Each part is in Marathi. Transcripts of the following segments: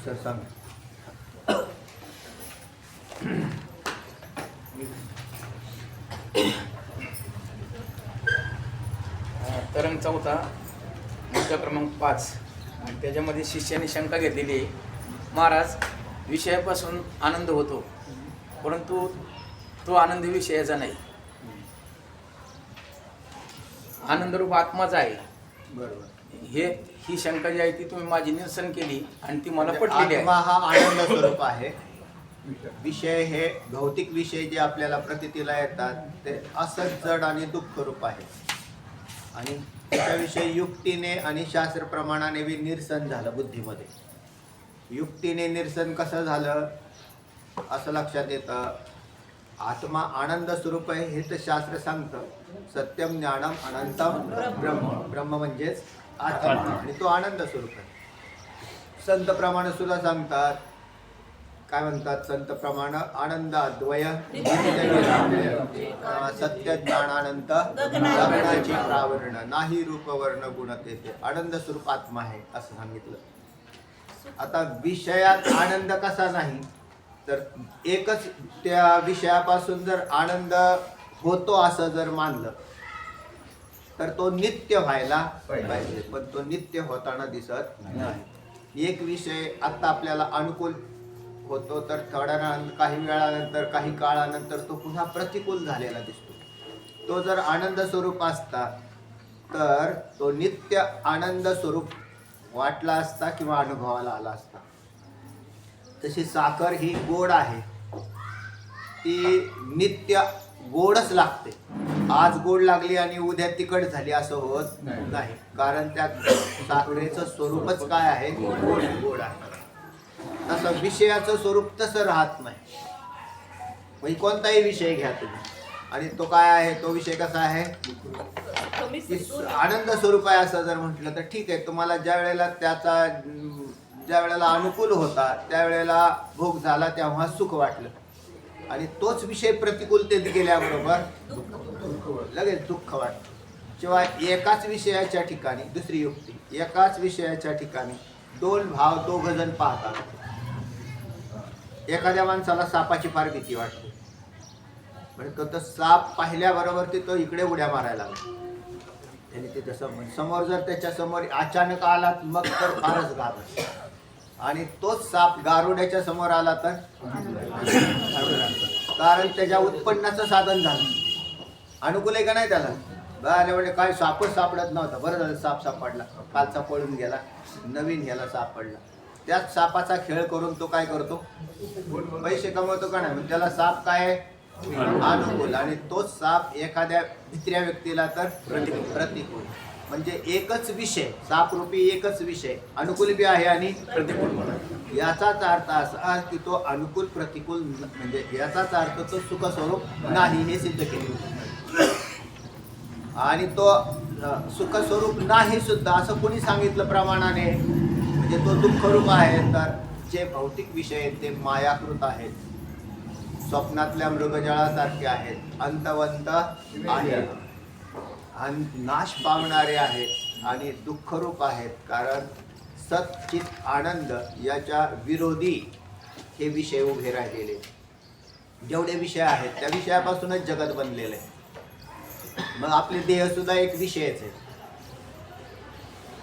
सर सांग. तरंग चौथा मुद्दा क्रमांक 5 आणि त्याच्यामध्ये शिष्याने शंका घेतलेली आहे. महाराज, विषयापासून आनंद होतो, परंतु तो आनंद विषयाचा नाही, आनंदरूप आत्माचा आहे. बरोबर. ही शंका जी आहे ती तुम्ही माझी निरसन केली आणि ती मला पटलेली आहे. आत्मा हा आनंद स्वरूप आहे. विषय हे भौतिक विषय जे आपल्याला प्रतीतीला येतात ते असत जड आणि दुःख रूप आहे. आणि त्याच्याविषयी युक्तीने आणि शास्त्र प्रमाणाने बी निरसन झालं बुद्धीमध्ये. युक्तीने निरसन कसं झालं असं लक्षात येतं. आत्मा आनंद स्वरूप आहे हे तर शास्त्र सांगतं. सत्यम ज्ञानम अनंतम ब्रह्म. ब्रह्म म्हणजेच आत्मा आणि तो आनंद स्वरूप आहे. संत प्रमाण सुद्धा सांगतात. काय म्हणतात संत प्रमाण? आनंद अद्वय सत्य ज्ञानानंत गगनाची प्रावरण नाही रूप वर्ण गुण तेथे. आनंद स्वरूप आत्मा आहे असं सांगितलं. आता विषयात आनंद कसा नाही तर एकच त्या विषयापासून जर आनंद होतो असं जर मानलं तर तो नित्य व्हायला पाहिजे, पण तो नित्य होताना दिसत नाही. एक विषय आता आपल्याला अनुकूल होतो तर थोड्या काही वेळानंतर काही काळानंतर तो पुन्हा प्रतिकूल झालेला दिसतो. तो जर आनंद स्वरूप असता तर तो नित्य आनंद स्वरूप वाटला असता किंवा अनुभवाला आला असता. तशी साखर ही गोड आहे, ती नित्य गोडच लागते. आज गोड लागली आणि उद्या तिखट झाली असं होत नाही, कारण त्या साखरेचं स्वरूपच काय आहे? गोड आहे. तसं विषयाचं स्वरूप तसं राहत नाही. म्हणजे कोणताही विषय घ्या तुम्ही आणि तो काय आहे, तो विषय कसा आहे? आनंद स्वरूप आहे असं जर म्हटलं तर ठीक आहे. तुम्हाला ज्या वेळेला त्याचा ज्या वेळेला अनुकूल होता त्यावेळेला भोग झाला तेव्हा सुख वाटलं आणि तोच विषय प्रतिकूलतेत गेल्याबरोबर लगेच दुःख वाटतं. शिवाय एकाच विषयाच्या ठिकाणी दुसरी युक्ती, एकाच विषयाच्या ठिकाणी दोन भाव दोघं जण पाहतात. एखाद्या माणसाला सापाची फार भीती वाटते, म्हणजे तो साप पाहिल्याबरोबर तो इकडे उड्या मारायला लागला. त्याने ते समोर जर त्याच्या समोर अचानक आला मग तर फारच घाबरतो. आणि तोच साप गारुड्याच्या समोर आला तर कारण त्याच्या उत्पन्नाचं साधन झालं. अनुकूल आहे का नाही त्याला? बाले म्हणजे काय सापच सापडत नव्हता, बरं झालं साप सापडला. कालचा पळून गेला, नवीन ह्याला सापडला. त्याच सापाचा खेळ करून तो काय करतो? पैसे कमवतो का नाही? त्याला साप काय अनुकूल आणि तोच साप एखाद्या दुसऱ्या व्यक्तीला तर प्रतिकूल. म्हणजे एकच विषय, सापरूपी एकच विषय अनुकूल बी आहे आणि प्रतिकूल. याचाच अर्थ असा की तो अनुकूल प्रतिकूल म्हणजे याचाच अर्थ तो सुख स्वरूप नाही हे सिद्ध केले. आणि तो सुख स्वरूप नाही सुद्धा असं कोणी सांगितलं प्रमाणाने, म्हणजे तो दुःखरूप आहे. तर जे भौतिक विषय आहेत ते मायाकृत आहेत, स्वप्नातल्या मृगजळासारखे आहेत, अंतवंत आहेत, नाश पावणारे आहेत आणि दुःखरूप आहेत. कारण सच्चित आनंद याच्या विरोधी हे विषय उभे राहिलेले. जेवढे विषय आहेत त्या विषयापासूनच जगत बनलेलं आहे. मग आपले देह सुद्धा एक विषयच आहे.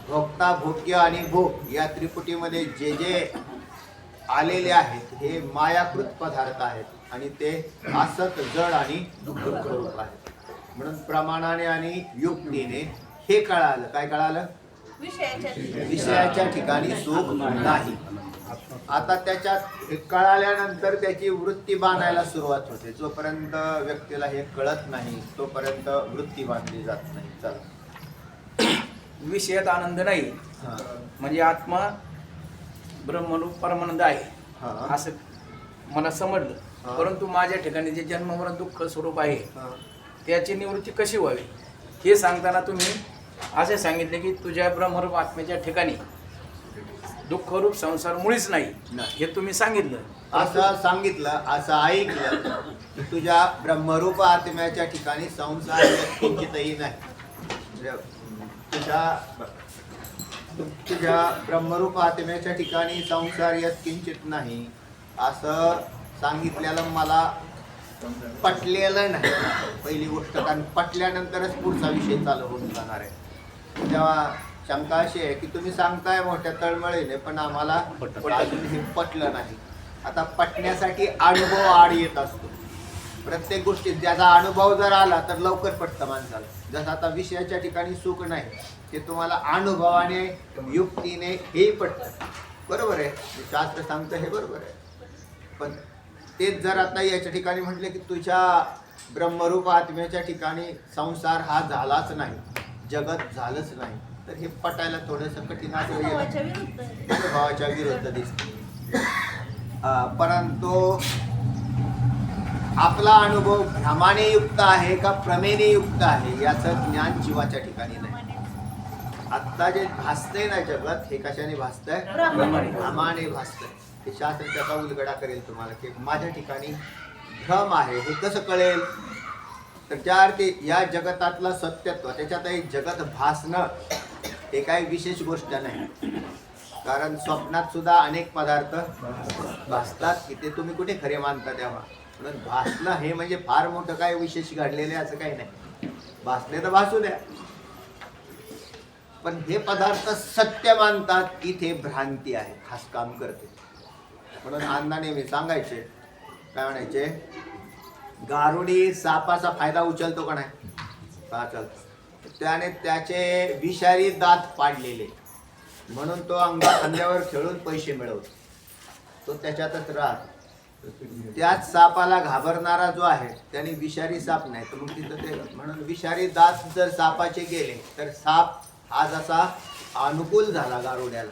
भोक्ता, भोग्य आणि भोग या त्रिपुटीमध्ये जे जे आलेले आहेत हे मायाकृत पदार्थ आहेत आणि ते असत जड आणि दुःखरूप आहेत. म्हणून प्रमाणाने आणि युक्तीने हे कळालं. काय कळालं? विषयाच्या ठिकाणी सुख नाही. आता त्याच्यात हे कळाल्यानंतर त्याची वृत्ती बांधायला सुरुवात होते. जोपर्यंत व्यक्तीला हे कळत नाही तोपर्यंत वृत्ती बांधली जात नाही. चला, विषयात आनंद नाही म्हणजे आत्मा ब्रह्मरूप परमानंद आहे असं मला समजलं. परंतु माझ्या ठिकाणी जे जन्ममरण दुःख स्वरूप आहे त्याची निवृत्ती कशी व्हावी हे सांगताना तुम्ही असे सांगितले की तुझ्या ब्रह्मरूप आत्म्याच्या ठिकाणी दुःखरूप संसार मुळीच नाही हे तुम्ही सांगितलं. असं सांगितलं, असं ऐकलं की तुझ्या ब्रह्मरूप आत्म्याच्या ठिकाणी संसार किंचितही नाही. तुझ्या तुझ्या ब्रह्मरूप आत्म्याच्या ठिकाणी संसार यत्किंचित नाही असं सांगितलेलं मला पटलेलं नाही. पहिली गोष्ट, कारण पटल्यानंतरच पुढचा विषय चालू होऊन जाणार आहे. तेव्हा शंका अशी आहे की तुम्ही सांगताय मोठ्या तळमळीने, पण आम्हाला अजून हे पटलं नाही. आता पटण्यासाठी अनुभव आड येत असतो. प्रत्येक गोष्टीत ज्याचा अनुभव जर आला तर लवकर पटतं माणसाला. जसं आता विषयाच्या ठिकाणी सुख नाही, ते तुम्हाला अनुभवाने युक्तीने हेही पटतं. बरोबर आहे, शास्त्र सांगतं हे बरोबर आहे. पण तेच जर आता याच्या ठिकाणी म्हटले की तुझ्या ब्रह्मरूप आत्म्याच्या ठिकाणी संसार हा झालाच नाही, जगत झालंच नाही, तर हे पटायला थोडंसं कठीण असं भावाच्या विरुद्ध दिसतं. परंतु आपला अनुभव भ्रमाने युक्त आहे का प्रमेने युक्त आहे याचं ज्ञान जीवाच्या ठिकाणी नाही. आत्ता जे भासतंय ना जगत, हे कशाने भासतंय? भ्रमाने भासतंय. हे शास्त्र त्याचा उलगडा करेल तुम्हाला की माझ्या ठिकाणी भ्रम आहे. हे कसं कळेल? तर ज्या अर्थी या जगतातलं सत्यत्व, त्याच्यातही जगत भासणं हे काही विशेष गोष्ट नाही. कारण स्वप्नात सुद्धा अनेक पदार्थ भासतात की ते तुम्ही कुठे खरे मानता तेव्हा. म्हणून भासणं हे म्हणजे फार मोठं काय विशेष घडलेलं आहे असं काही नाही. भासले तर भासू द्या, पण हे पदार्थ सत्य मानतात इथे भ्रांती आहे, खास काम करते. म्हणून अण्णा नेहमी सांगायचे, काय म्हणायचे, गारुडी सापाचा फायदा उचलतो का नाही? त्याने त्याचे विषारी दात पाडलेले, म्हणून तो अंगा खांद्यावर खेळून पैसे मिळवतो. तो त्याच्यातच राहतो. त्याच सापाला घाबरणारा जो आहे त्याने विषारी साप नाही, तर मग तिथं ते म्हणून विषारी दात जर सापाचे गेले तर साप हा जसा अनुकूल झाला गारुड्याला,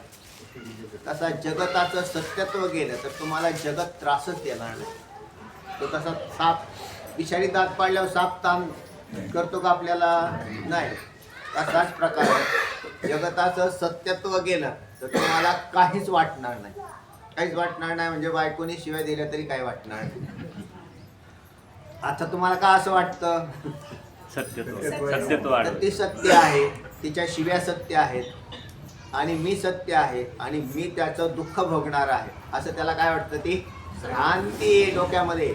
तसा जगताचं सत्यत्व गेलं तर तुम्हाला जगत त्रासच येणार नाही. तो तसा साप विषारी दात पाडल्यावर साप ताण करतो का आपल्याला? नाही. तसाच प्रकारे जगताचं सत्यत्व गेलं तर तुम्हाला काहीच वाटणार नाही. काहीच वाटणार नाही म्हणजे बायकोनी शिवाय दिल्या तरी काही वाटणार नाही. आता तुम्हाला का असं वाटतं? सत्यत्व ती सत्य आहे, तिच्या शिव्या सत्य आहेत आणि मी सत्य आहे आणि मी त्याचं दुःख भोगणार आहे असं त्याला काय वाटतं? ती भ्रांती डोक्यामध्ये.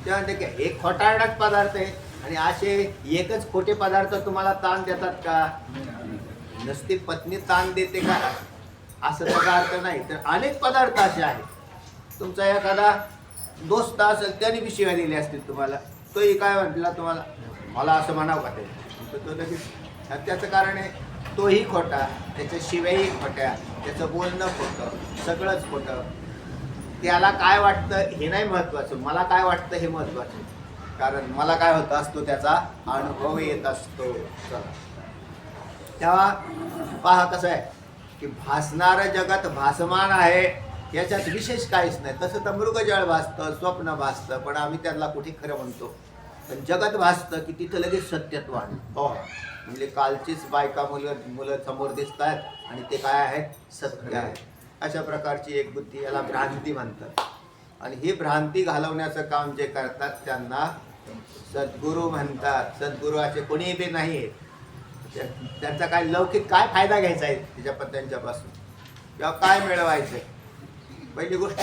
तेव्हा ते हे खोटारडाच पदार्थ आहे. आणि असे एकच खोटे पदार्थ तुम्हाला ताण देतात का? नसती पत्नी ताण देते का असं त्याचा अर्थ नाही. तर अनेक पदार्थ असे आहेत. तुमचा एखादा दोस्त असेल त्याने बी शिव्या दिल्या असतील तुम्हाला, तोही काय म्हटला तुम्हाला, मला असं म्हणावं का ते? तो लगेच त्याचं कारण आहे तोही खोटा, त्याच्या शिव्याही खोट्या, त्याचं बोलणं खोटं, सगळंच खोटं. त्याला काय वाटतं हे नाही महत्त्वाचं, मला काय वाटतं हे महत्त्वाचं. कारण मला काय होत असतो त्याचा अनुभव येत असतो. तेव्हा पहा कसं आहे की भासणारं जगत भासमान आहे, याच्यात विशेष काहीच नाही. तसं तर मृगजळ भासतं, स्वप्न भासतं, पण आम्ही त्याला कुठे खरं म्हणतो. पण जगत भासतं की तिथं लगेच सत्यत्व आहे. हो, म्हणजे कालचीच बायका मुलं समोर दिसत आहेत आणि ते काय आहेत? सत्य आहे. अशा प्रकारची एक बुद्धी, याला भ्रांती म्हणतात. आणि ही भ्रांती घालवण्याचं काम जे करतात त्यांना सद्गुरू म्हणतात. सद्गुरू असे कोणीही बी नाही आहेत. त्यांचा काय लौकिक काय फायदा घ्यायचा आहे त्यांच्यापासून, किंवा काय मिळवायचं आहे? पहिली गोष्ट,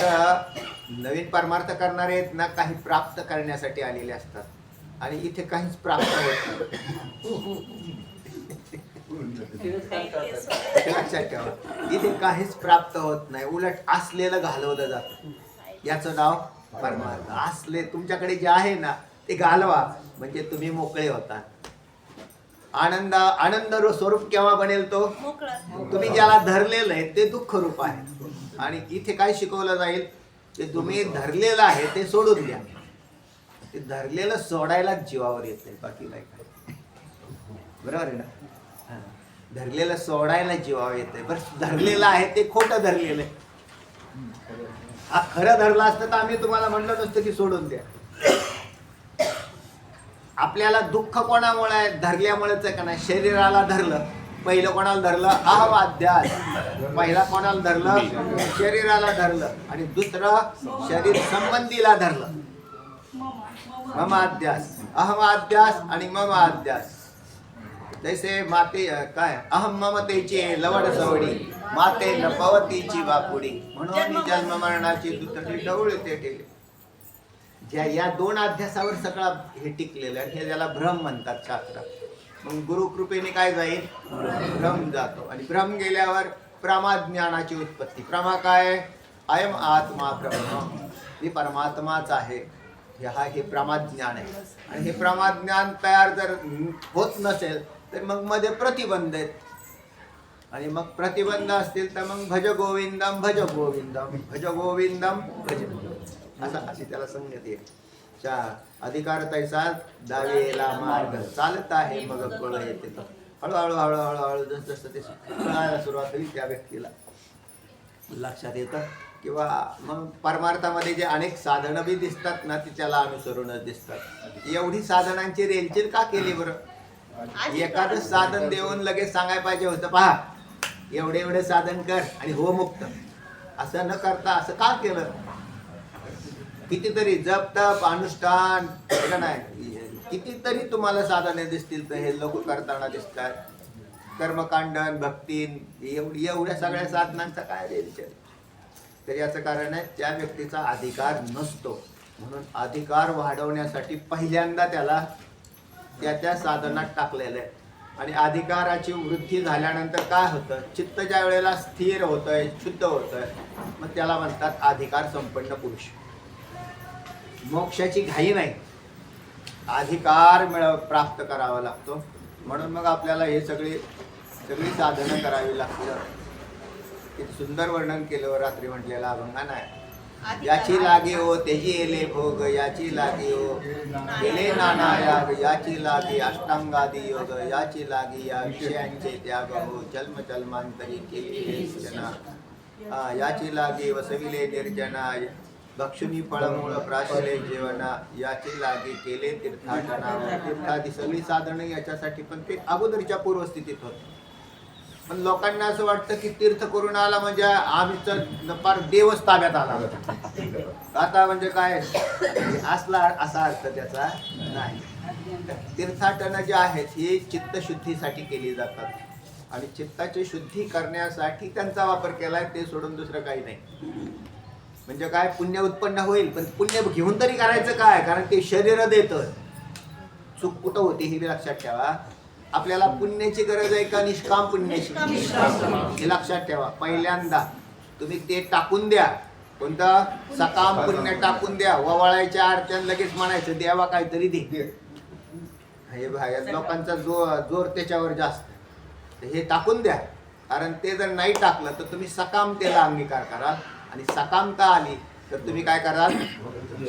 नवीन परमार्थ करणारे आहेत ना, काही प्राप्त करण्यासाठी आलेले असतात आणि इथे काहीच प्राप्त होत नाही. लक्षात ठेवा, इथे काहीच प्राप्त होत नाही, उलट असलेलं घालवलं जातं. याचं नाव परमार्थ. असले तुमच्याकडे जे आहे ना ते घालवा, म्हणजे तुम्ही मोकळे होता. आनंद स्वरूप केव्हा बनेल तो? तुम्ही ज्याला धरलेलं आहे ते दुःख रूप आहे. आणि इथे काय शिकवलं जाईल? ते तुम्ही धरलेलं आहे ते सोडून द्या. ते धरलेलं सोडायला जीवावर येते, बाकी नाही काय. बरोबर आहे ना? धरलेलं सोडायला जीवावर येते. बरं, धरलेलं आहे ते खोटं धरलेलं आहे. हा खरं धरलं असतं तर आम्ही तुम्हाला म्हणलं नसतं की सोडून द्या. आपल्याला दुःख कोणामुळे आहे? धरल्यामुळेच आहे का नाही? शरीराला धरलं, पहिलं कोणाला धरलं? अहमाध्यास. पहिला कोणाला धरलं? शरीराला धरलं. आणि दुसरं शरीर संबंधीला धरलं, ममाध्यास. अहमाध्यास आणि ममाध्यास. जैसे माते काय अहम ममतेची लवड सवडी माते न पवतीची बापुडी म्हणून जन्म मरणाची दुतडी डवळते ठेले. ज्या या दोन अध्यासावर सगळा हे टिकलेलं आहे. हे ज्याला भ्रम म्हणतात शास्त्रात. मग गुरुकृपेने काय जाईल? भ्रम जातो. आणि भ्रम गेल्यावर प्रमा ज्ञानाची उत्पत्ती. प्रमा काय? अयम आत्मा ब्रह्म, ही परमात्माच आहे. हे प्रमाज्ञान आहे. आणि हे प्रमाज्ञान तयार जर होत नसेल तर मग मध्ये प्रतिबंध आहेत. आणि मग प्रतिबंध असतील तर मग भज गोविंदम भज गोविंदम भज गोविंदम भज असं अशी त्याला संगती आहे. अधिकार तैसा दावेला मार्ग चालत आहे मग कळ येते. हळूहळू हळूहळू हळू जसं जसं ते कळायला सुरुवात होईल त्या व्यक्तीला लक्षात येतं. किंवा मग परमार्थामध्ये जे अनेक साधनं बी दिसतात ना ती त्याला अनुसरूनच दिसतात. एवढी साधनांची रेलचेल का केली बरं? एखादं साधन देऊन लगेच सांगायला पाहिजे होतं, पहा एवढे एवढे साधन कर आणि हो मुक्त. असं न करता असं का केलं? कितीतरी जप तप अनुष्ठान नाही, कितीतरी तुम्हाला साधने दिसतील तर हे लोक करताना दिसतात. कर्मकांडन भक्तीन एवढ्या सगळ्या साधनांचा काय रेलचेल? तर याचं कारण आहे त्या व्यक्तीचा अधिकार नसतो. म्हणून अधिकार वाढवण्यासाठी पहिल्यांदा त्याला त्या साधनात टाकलेलं आहे. आणि अधिकाराची वृद्धी झाल्यानंतर काय होतं? चित्त ज्या वेळेला स्थिर होतंय शुद्ध होतंय मग त्याला म्हणतात अधिकार संपन्न पुरुष. मोक्षाची घाई नाही, अधिकार प्राप्त करावा लागतो. म्हणून मग आपल्याला हे सगळी साधनं करावी लागतात. किती सुंदर वर्णन केलं रात्री म्हटलेलं अभंगान आहे. याची लागे हो त्याची येले भोग, याची लागे हो गेले नाना याग, याची लागे अष्टांगादी योग, याची लागे या विषयांचे त्याग हो जन्म जन्मांतरी केली जना, याची लागे वसविले निर्जना भक्षुनी फळमूळ प्राशले जेवणा, याची लागे केले तीर्थाटना. तीर्थादी सगळी साधनं याच्यासाठी पण ते अगोदरच्या पूर्वस्थितीत होत. पण लोकांना असं वाटतं की तीर्थ करून आला म्हणजे आम्ही फार देवच ताब्यात आला आता म्हणजे काय असला असा अर्थ त्याचा नाही. तीर्थाटनं जे आहेत ही चित्तशुद्धीसाठी केली जातात. आणि चित्ताची शुद्धी करण्यासाठी त्यांचा वापर केलाय, ते सोडून दुसरं काही नाही. म्हणजे काय पुण्य उत्पन्न होईल, पण पुण्य घेऊन तरी करायचं काय? कारण ते शरीर देतं. चूक कुठं होते हे लक्षात ठेवा. आपल्याला पुण्याची गरज आहे का निष्काम पुण्याची? हे लक्षात ठेवा. पहिल्यांदा तुम्ही ते टाकून द्या. कोणतं? सकाम पुण्य टाकून द्या. ववाळायच्या आरत्यान लगेच म्हणायचं देवा काहीतरी दे. हे भाई लोकांचा जोर त्याच्यावर जास्त. हे टाकून द्या. कारण ते जर नाही टाकलं तर तुम्ही सकामतेला अंगीकार कराल. आणि सकामता आली तर तुम्ही काय कराल?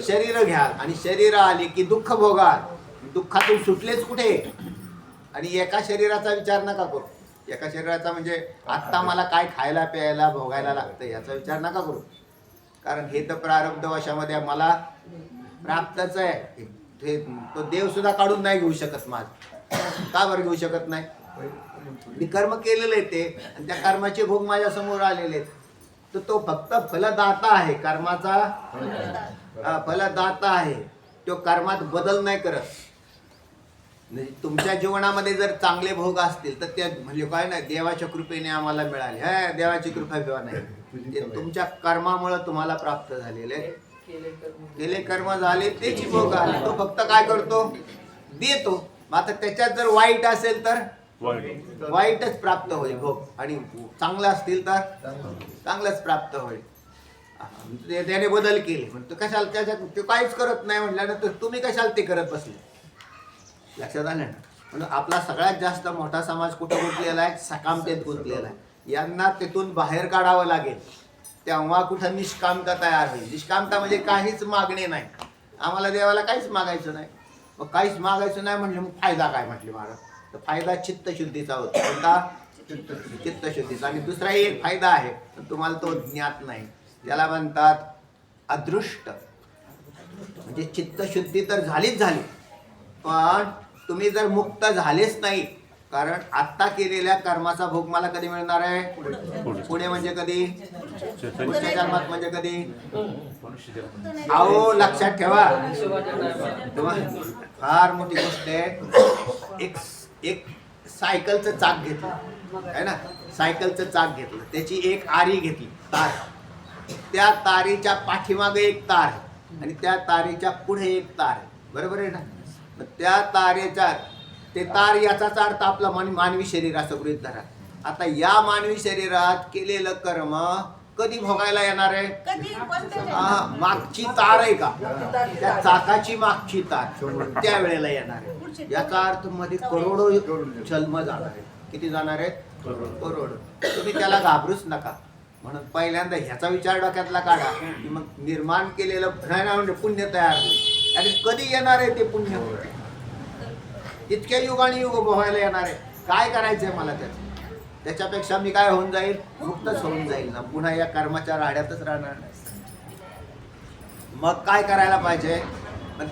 शरीर घ्याल. आणि शरीर आली की दुःख भोगाल. दुःखातून सुटलेच कुठे? आणि एका शरीराचा विचार नका करू. एका शरीराचा म्हणजे आत्ता मला काय खायला प्यायला भोगायला लागतं याचा विचार नका करू. कारण हे तर प्रारब्ध वशामध्ये मला प्राप्तच आहे. तो देव सुद्धा काढून नाही घेऊ शकत. माझ का बरं घेऊ शकत नाही? मी कर्म केलेलं आहे ते, आणि त्या कर्माचे भोग माझ्या समोर आलेले आहेत. तर तो फक्त फलदाता आहे. कर्माचा फलदाता आहे. तो कर्मात बदल नाही करत. म्हणजे तुमच्या जीवनामध्ये जर चांगले भोग असतील तर ते म्हणजे काय नाही देवाच्या कृपेने आम्हाला मिळाले. हे देवाची कृपा किंवा नाही, ते तुमच्या कर्मामुळे तुम्हाला प्राप्त झालेले. केले कर्म झाले त्याची भोग आले. तो फक्त काय करतो? देतो. आता त्याच्यात जर वाईट असेल तर वाईटच प्राप्त होईल भोग, आणि चांगलं असतील तर चांगलंच प्राप्त होईल. त्याने बदल केले पण तो कशाला त्याच्यात ते काहीच करत नाही म्हटल्यानंतर तुम्ही कशाला ते करत बसले? लक्षात आलं ना? म्हणून आपला सगळ्यात जास्त मोठा समाज कुठं गुंतलेला आहे? सकामतेत गुंतलेला आहे. यांना तिथून बाहेर काढावं लागेल. तेव्हा कुठं निष्कामता तयार होईल. निष्कामता म्हणजे काहीच मागणे नाही. आम्हाला देवाला काहीच मागायचं नाही. मग काहीच मागायचं नाही म्हणजे मग फायदा काय म्हटले महाराज? तर फायदा चित्तशुद्धीचा होतो. कोणता? चित्तशुद्धीचा. आणि दुसराही एक फायदा आहे पण तुम्हाला तो ज्ञात नाही. त्याला म्हणतात अदृष्ट. म्हणजे चित्तशुद्धी तर झालीच झाली, पण तुम्ही जर मुक्त झालेच नाही. कारण आत्ता केलेल्या कर्माचा भोग मला कधी मिळणार आहे? पुढे म्हणजे कधी? पुढच्या जन्मात म्हणजे कधी? अहो लक्षात ठेवा, फार मोठी गोष्ट आहे. एक सायकलचं चाक घेतलं आहे ना, सायकलचं चाक घेतलं, त्याची एक आरी घेतली तार, त्या तारीच्या पाठीमागे एक तार आहे आणि त्या तारीच्या पुढे एक तार आहे, बरोबर आहे ना. मग त्या तारेच्या ते तार याचाच अर्थ आपला मानवी शरीर असं गृहीत धरा. आता या मानवी शरीरात केलेलं कर्म कधी भोगायला येणार आहे? मागची तार आहे का, त्या चाकाची मागची तार त्या वेळेला येणार आहे. याचा अर्थ मध्ये करोडो जन्म जाणार आहे. किती जाणार आहेत? करोड. तुम्ही त्याला घाबरूच नका. म्हणून पहिल्यांदा ह्याचा विचार डोक्यातला काढा की मग निर्माण केलेलं म्हणजे पुण्य तयार होईल आणि कधी येणार आहे ते पुण्य? इतक्या युगाने युग भोगायला येणार आहे. काय करायचंय मला त्याच्यापेक्षा मी काय होऊन जाईल? मुक्तच होऊन जाईल ना, पुन्हा या कर्माच्या राड्यातच राहणार नाही. मग काय करायला पाहिजे?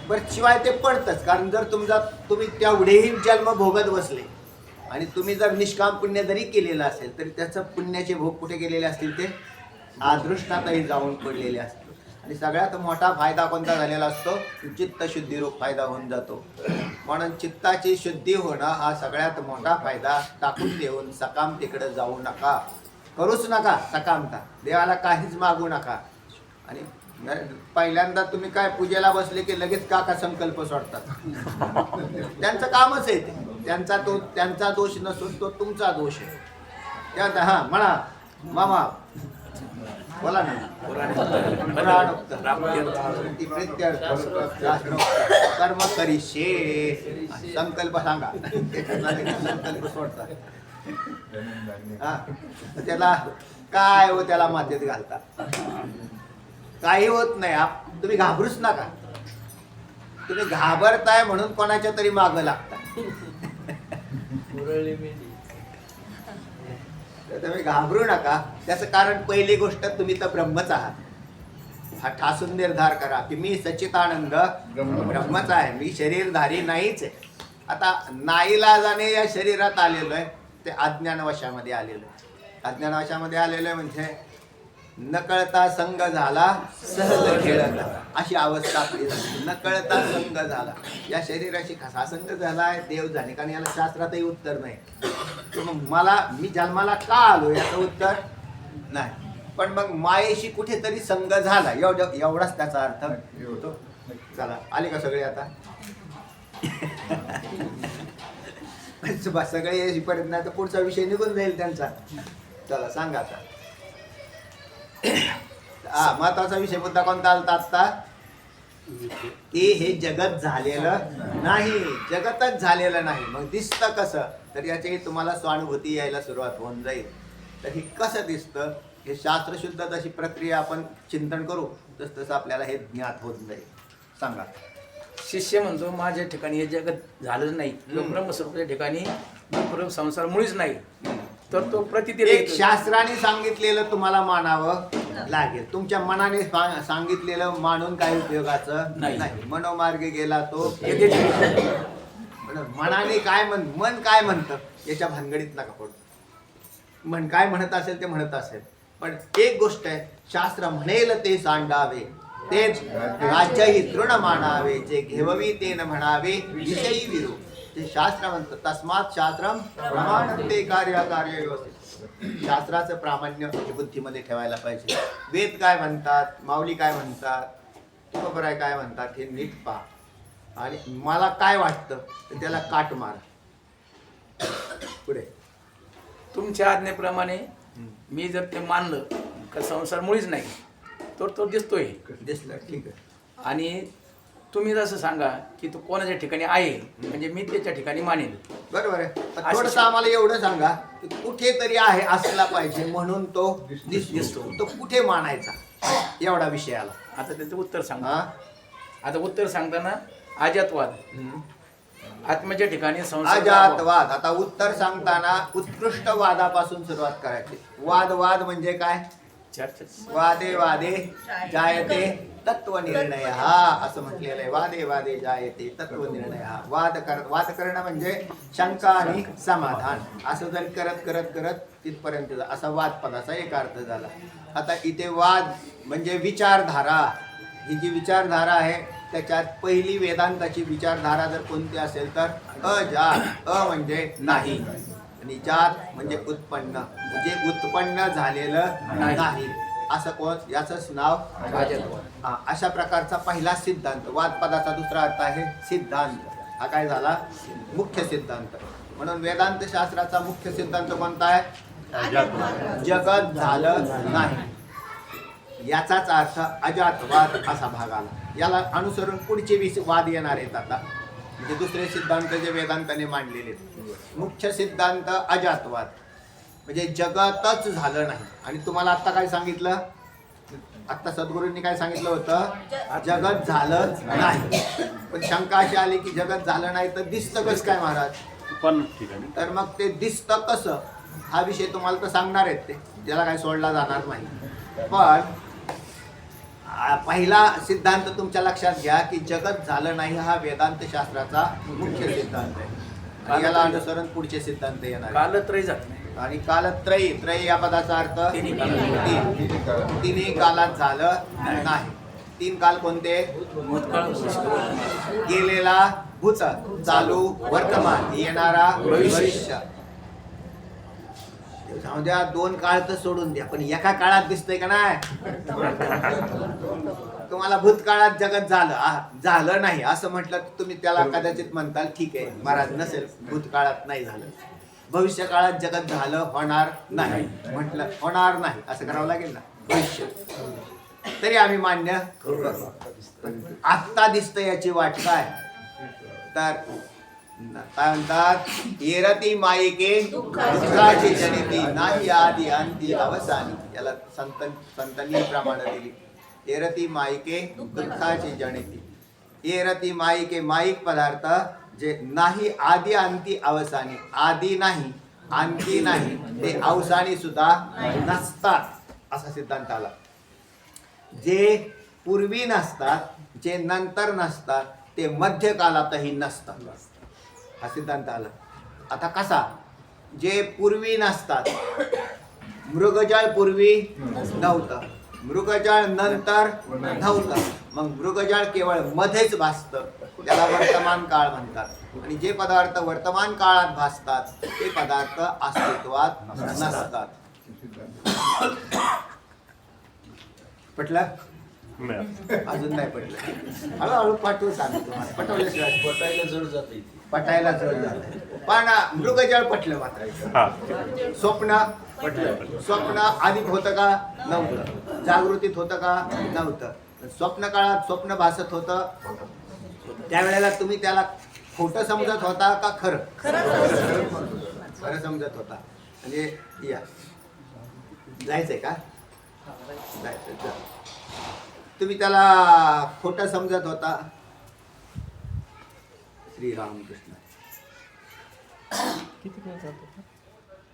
परत शिवाय ते पडतंच. कारण जर तुम्ही तेवढेही जन्म भोगत बसले आणि तुम्ही जर निष्काम पुण्य जरी केलेलं असेल तरी त्याचं पुण्याचे भोग कुठे गेलेले असतील? ते अदृष्टातही जाऊन पडलेले असतील. आणि सगळ्यात मोठा फायदा कोणता झालेला असतो? चित्तशुद्धी रूप फायदा होऊन जातो. म्हणून चित्ताची शुद्धी होणं हा सगळ्यात मोठा फायदा. टाकून देऊन सकाम तिकडे जाऊ नका, करूच नका सकामता. देवाला काहीच मागू नका. आणि पहिल्यांदा तुम्ही काय पूजेला बसले की लगेच काका संकल्प सोडतात. त्यांचं कामच आहे ते. त्यांचा दोष नसून तो तुमचा दोष आहे. त्या हा म्हणा मामा बोला ना. कर्म करीशे संकल्प सांगा. संकल्प सोडतात. हा त्याला काय हो, त्याला मातीत घालता. काही होत नाही. तुम्ही घाबरूच नका. तुम्ही घाबरताय म्हणून कोणाच्या तरी मागं लागता. तुम्ही घाबरू नका. त्याचं कारण पहिली गोष्ट तुम्ही तर ब्रह्मच आहात. हा ठासून निर्धार करा की मी सच्चिदानंद ब्रह्मच आहे, मी शरीरधारी नाहीच आहे. आता नाईलाजाने या शरीरात आलेलो आहे, ते अज्ञानवशामध्ये आलेलो आहे. अज्ञानवशामध्ये आलेलो आहे म्हणजे न कळता संग झाला सहज खेळत अशी अवस्था आपली झाली. न कळता संग झाला. या शरीराशी कसा संग झालाय? देव जाणे. कारण याला शास्त्रातही उत्तर नाही. मग मी जन्माला का आलो याचं उत्तर नाही. पण मग मायेशी कुठेतरी संग झाला एवढाच त्याचा अर्थ होतो. चला आले का सगळे? आता सगळे येईपर्यंत नाही तर पुढचा विषय निघून जाईल त्यांचा. चला सांगा आता. महत्वाचा विषय मुद्दा कोणता आलता आता? की हे जगत झालेलं नाही, जगतच झालेलं नाही. मग दिसतं कसं? तर याची तुम्हाला स्वानुभूती यायला सुरुवात होऊन जाईल. तर हे कसं दिसतं? हे शास्त्रशुद्ध तशी प्रक्रिया आपण चिंतन करू तसं आपल्याला हे ज्ञात होत जाईल. सांगा. शिष्य म्हणतो माझ्या ठिकाणी हे जगत झालंच नाही किंवा ब्रह्मस्वरूपाच्या ठिकाणी संसार मुळीच नाही. तर तो प्रतीत एक शास्त्राने सांगितलेलं तुम्हाला मानावं लागेल. तुमच्या मनाने सांगितलेलं मानून काही उपयोगाचं नाही. मनोमार्गे गेला तो. मनाने काय मन काय म्हणतं याच्या भानगडीत नका पडू. मन काय म्हणत असेल ते म्हणत असेल. पण एक गोष्ट आहे, शास्त्र म्हणेल ते सांडावे, तेच राज्यही तृण मानावे, जे घेववी ते न म्हणावे विषयी विरू. ते शास्त्र म्हणतं. तस्मात शास्त्रम प्रमाणते कार्य व्यवस्थित. शास्त्राचं प्रामाण्य बुद्धीमध्ये ठेवायला पाहिजे. वेद काय म्हणतात, माऊली काय म्हणतात, तुकोबराय काय म्हणतात हे नीट पहा. आणि मला काय वाटतं तर त्याला काट मार. पुढे तुमच्या आज्ञेप्रमाणे मी जर ते मानलं का संसार मुळीच नाही, तर तो दिसतोय. दिसलं ठीक आहे. आणि तुम्ही जसं सांगा की तो कोणाच्या ठिकाणी आहे म्हणजे मी त्याच्या ठिकाणी मानेल. बरोबर आहे. थोडंसं आम्हाला एवढं सांगा की कुठेतरी आहे असला पाहिजे म्हणून तो दिसतो. तो कुठे मानायचा एवढा विषय आला. आता त्याचं उत्तर सांगा. आता उत्तर सांगताना अजातवाद, आत्म्याच्या ठिकाणी संसार. अजातवाद. आता उत्तर सांगताना उत्कृष्ट वादापासून सुरुवात करायची. वाद म्हणजे काय? वादे वादे जायते तत्वनिर्णय असं म्हटलेलं आहे. वादे वादे जायते तत्वनिर्णय. वाद करणं म्हणजे शंका आणि समाधान. असं जर करत करत करत तिथपर्यंत असा वादपदाचा एक अर्थ झाला. आता इथे वाद म्हणजे विचारधारा. ही जी विचारधारा आहे त्याच्यात पहिली वेदांताची विचारधारा जर कोणती असेल तर अजात, अ म्हणजे नाही आणि जात म्हणजे उत्पन्न, जे उत्पन्न झालेलं नाही असं कोण, याचंच नाव भाजप. अशा प्रकारचा पहिला सिद्धांत. वादपदाचा दुसरा अर्थ आहे सिद्धांत. हा काय झाला? मुख्य सिद्धांत. म्हणून वेदांत शास्त्राचा मुख्य सिद्धांत कोणता आहे? जगत झालं नाही. याचाच अर्थ अजातवाद असा भाग आला. याला अनुसरून पुढचे 20 वाद येणार आहेत आता, म्हणजे दुसरे सिद्धांत जे वेदांताने मांडलेले आहेत. मुख्य सिद्धांत अजातवाद म्हणजे जगतच झालं नाही. आणि तुम्हाला आत्ता काय सांगितलं? आत्ता सद्गुरूंनी काय सांगितलं होतं? जगत झालं नाही. पण शंका अशी आली की जगत झालं नाही तर दिसतं कसं काय महाराज? तर मग ते दिसतं कसं हा विषय तुम्हाला तर सांगणार आहेत ते, त्याला काही सोडला जाणार नाही. पण पहिला सिद्धांत तुमच्या लक्षात घ्या की जगत झालं नाही हा वेदांत शास्त्राचा मुख्य सिद्धांत आहे. आणि याला अनुसरून पुढचे सिद्धांत येणार. कालत्रय जात नाही. आणि कालत्रयी, त्रयी या पदाचा अर्थ तिन्ही कालात झालं नाही. 3 काल कोणते? भूतकाळ, गेलेला, भूत, चालू, वर्तमान, येणारा, भविष्य. जाऊ द्या, 2 काळ तर सोडून द्या, पण एका काळात दिसतंय का नाही? तुम्हाला भूतकाळात जगत झालं नाही असं म्हटलं तर तुम्ही त्याला कदाचित म्हणताल ठीक आहे महाराज, नसेल भूतकाळात नाही झालं. भविष्य काळात जगत झालं होणार नाही म्हटलं, होणार नाही असं करावं लागेल ना भविष्य. तरी आम्ही मान्य करू. आत्ता दिसतं याची वाट काय? तर काय म्हणतात? येरती मायिके दुःखाची जनिती, नाही आदी अंती अवसानी. याला संतांनी प्रमाण दिली. येरती मायिके दुःखाची जनिती. येरती मायिके, माईक पदार्थ जे नाही आदी अंती अवसानी. आदी नाही, अंती नाही, ते अवसानी सुद्धा नसतात असा सिद्धांत आला. जे पूर्वी नसतात, जे नंतर नसतात, ते मध्यकालातही नसतात हा सिद्धांत आला. आता कसा? जे पूर्वी नसतात, मृगजळ पूर्वी नव्हतं, मृगजळ नंतर नव्हतं, मग मृगजळ केवळ मध्येच भासतं, त्याला वर्तमान काळ म्हणतात. आणि जे पदार्थ वर्तमान काळात भासतात ते पदार्थ अस्तित्वात नसतात. पटलं? अजून नाही पटलं. हळूहळू पाठवून सांगतो तुम्हाला. पटवल्याशिवाय पटायला जड झालं. पण मृगजळ पटलं मात्र. स्वप्न पटलं. स्वप्न आधीच होतं का? नव्हतं. जागृतीत होतं का? नव्हतं. स्वप्न काळात स्वप्न भासत होतं, त्यावेळेला तुम्ही त्याला खोटं समजत होता का खरं? खरं समजत होता. म्हणजे या जायचंय का? जायचं. तुम्ही त्याला खोटं समजत होता. श्रीराम कृष्ण.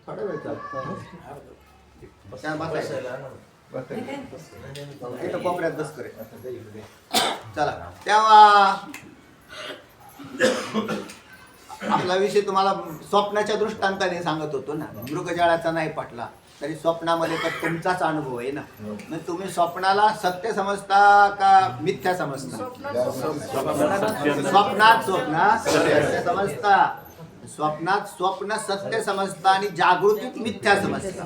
थोडा वेळ चालतो. कोपऱ्यात बस करे. चला, तेव्हा आपला विषय तुम्हाला स्वप्नाच्या दृष्टांताने सांगत होतो ना. मृगजळाचा नाही पटला तरी स्वप्नामध्ये तर तुमचाच अनुभव आहे ना. मग तुम्ही स्वप्नाला सत्य समजता का मिथ्या समजता? स्वप्नात स्वप्न सत्य समजता. स्वप्नात स्वप्न सत्य समजता आणि जागृतीत मिथ्या समजता.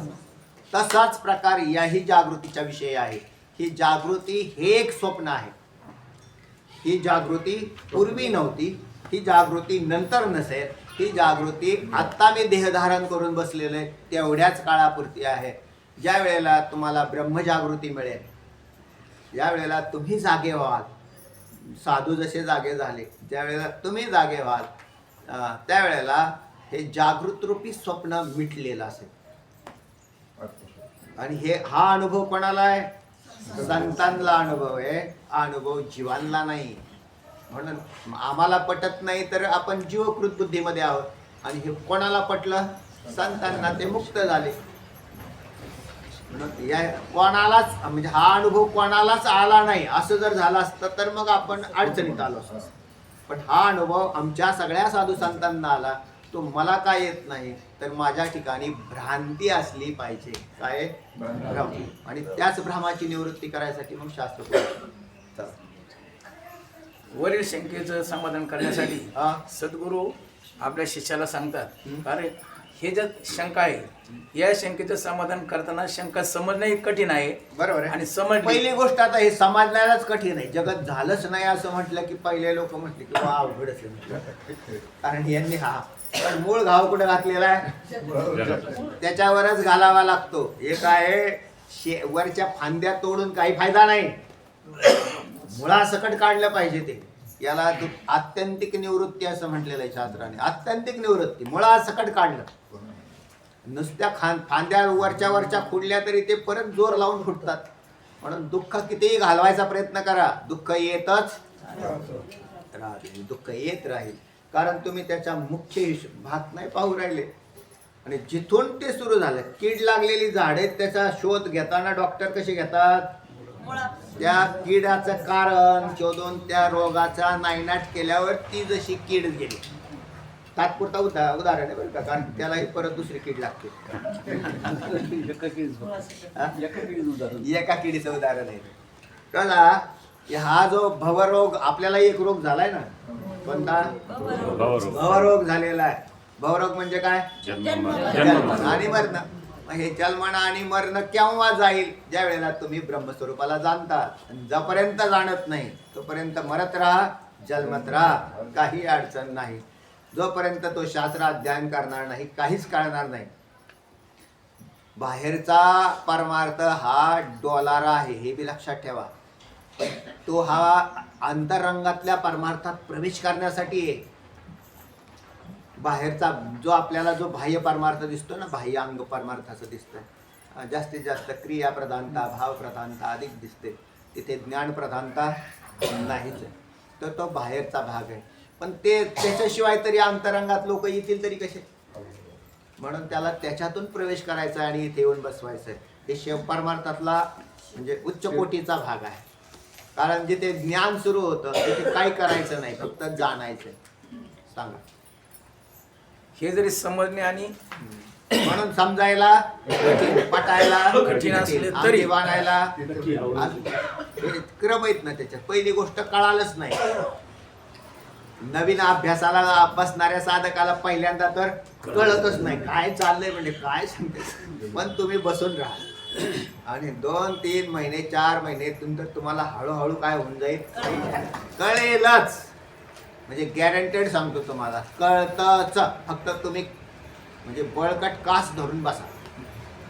तसाच प्रकार याही जागृतीचा विषय आहे. ही जागृती हे एक स्वप्न आहे. ही जागृती पूर्वी नव्हती, ही जागृती नंतर नसेल. ही जागृती आत्ता मी देहधारण करून बसलेले तेवढ्याच काळापुरती आहे. ज्या वेळेला तुम्हाला ब्रह्मजागृती मिळेल, ज्या वेळेला तुम्ही जागे व्हाल, साधू जसे जागे झाले, ज्या वेळेला तुम्ही जागे व्हाल, त्यावेळेला हे जागृतरूपी स्वप्न मिटलेलं असेल. आणि हा अनुभव कोणाला आहे? संतांना अनुभव आहे. हा अनुभव जीवांना नाही. म्हणून आम्हाला पटत नाही तर आपण जीवकृत बुद्धीमध्ये आहोत. आणि हे कोणाला पटलं? संतांना. ते मुक्त झाले. म्हणून या कोणालाच म्हणजे हा अनुभव कोणालाच आला नाही असं जर झालं असतं तर मग आपण अडचणीत आलो असतो. पण हा अनुभव आमच्या सगळ्या साधू संतांना आला. तो मला काय येत नाही तर माझ्या ठिकाणी भ्रांती असली पाहिजे. काय? भ्रम. आणि त्याच भ्रमाची निवृत्ती करायसाठी मग शास्त्र. वरील शंकेचं समाधान करण्यासाठी सद्गुरू आपल्या शिष्याला सांगतात अरे हे जर शंका आहे या शंकेचं समाधान करताना शंका समजणं एक कठीण आहे. बरोबर आहे. आणि समजली पहिली गोष्ट आता हे समजण्यालाच कठीण आहे. जगत झालंच नाही असं म्हटलं की पहिले लोक म्हटले की वा अवघडच आहे. कारण यांनी हा पण मूळ घाव कुठे घातलेला आहे त्याच्यावरच घालावा लागतो. हे काय वरच्या फांद्या तोडून काही फायदा नाही. मुळासकट काढलं पाहिजे ते. याला आत्यंतिक निवृत्ती असं म्हटलेलं आहे शास्त्राने. आत्यंतिक निवृत्ती मुळासकट काढलं. नुसत्या फांद्या वरच्या वरच्या फुडल्या तरी ते परत जोर लावून फुटतात. म्हणून दुःख कितीही घालवायचा प्रयत्न करा दुःख येतच राहील. दुःख येत राहील कारण तुम्ही त्याच्या मुख्य भाग नाही पाहू राहिले. आणि जिथून ते सुरू झालं कीड लागलेली झाडे त्याचा शोध घेताना डॉक्टर कसे घेतात त्या किडाचं कारण शोधून त्या रोगाचा नायनाट केल्यावर ती जशी कीड गेली. तात्पुरता उदाहरण आहे बरं का कारण त्यालाही परत दुसरी कीड लागते. एका किडीचं उदाहरण आहे. कळला हा जो भवरोग आपल्याला एक रोग झालाय ना कोणता भवरोग झालेला आहे. भवरोग म्हणजे काय जन्म आणि मरण. हे जन्मण आणि मरण केव्हा जाईल ज्या वेळेला तुम्ही ब्रह्मस्वरूपाला जाणतात. जोपर्यंत जाणत नाही तोपर्यंत मरत राहा जन्मत राहा काही अडचण नाही. जोपर्यंत तो शास्त्र अध्ययन करणार नाही काहीच कळणार नाही. बाहेरचा परमार्थ हा डोलारा आहे हे बी लक्षात ठेवा. तो हा अंतरंगातल्या परमार्थात प्रवेश करण्यासाठी आहे. बाहेरचा जो आपल्याला जो बाह्य परमार्थ दिसतो ना बाह्य अंग परमार्थ असं दिसतं जास्तीत जास्त क्रिया प्रधानता भाव प्रधानता अधिक दिसते. तिथे ज्ञान प्रधानता नाहीच. तर तो बाहेरचा भाग आहे. पण ते त्याच्याशिवाय तरी अंतरंगात लोक येतील तरी कसे. म्हणून त्याला त्याच्यातून प्रवेश करायचा आणि इथे येऊन बसवायचं आहे. हे शिव परमार्थातला म्हणजे उच्च कोटीचा भाग आहे. कारण जिथे ज्ञान सुरू होतं तिथे काही करायचं नाही फक्त जाणायचं. सांगा हे जरी समजणे आणि म्हणून समजायला पटायला कठीण असले तरी बांधायला क्रम आहेत ना त्याच्यात. पहिली गोष्ट कळालच नाही. नवीन अभ्यासाला बसणाऱ्या साधकाला पहिल्यांदा तर कळतच नाही काय चाललंय म्हणजे काय सांगते. पण तुम्ही बसून राहा आणि 2-3 महिने 4 महिने तुम्हाला हळूहळू काय होऊन जाईल कळेलच. म्हणजे गॅरंटेड सांगतो तुम्हाला कळतच. फक्त तुम्ही म्हणजे बळकट कास धरून बसा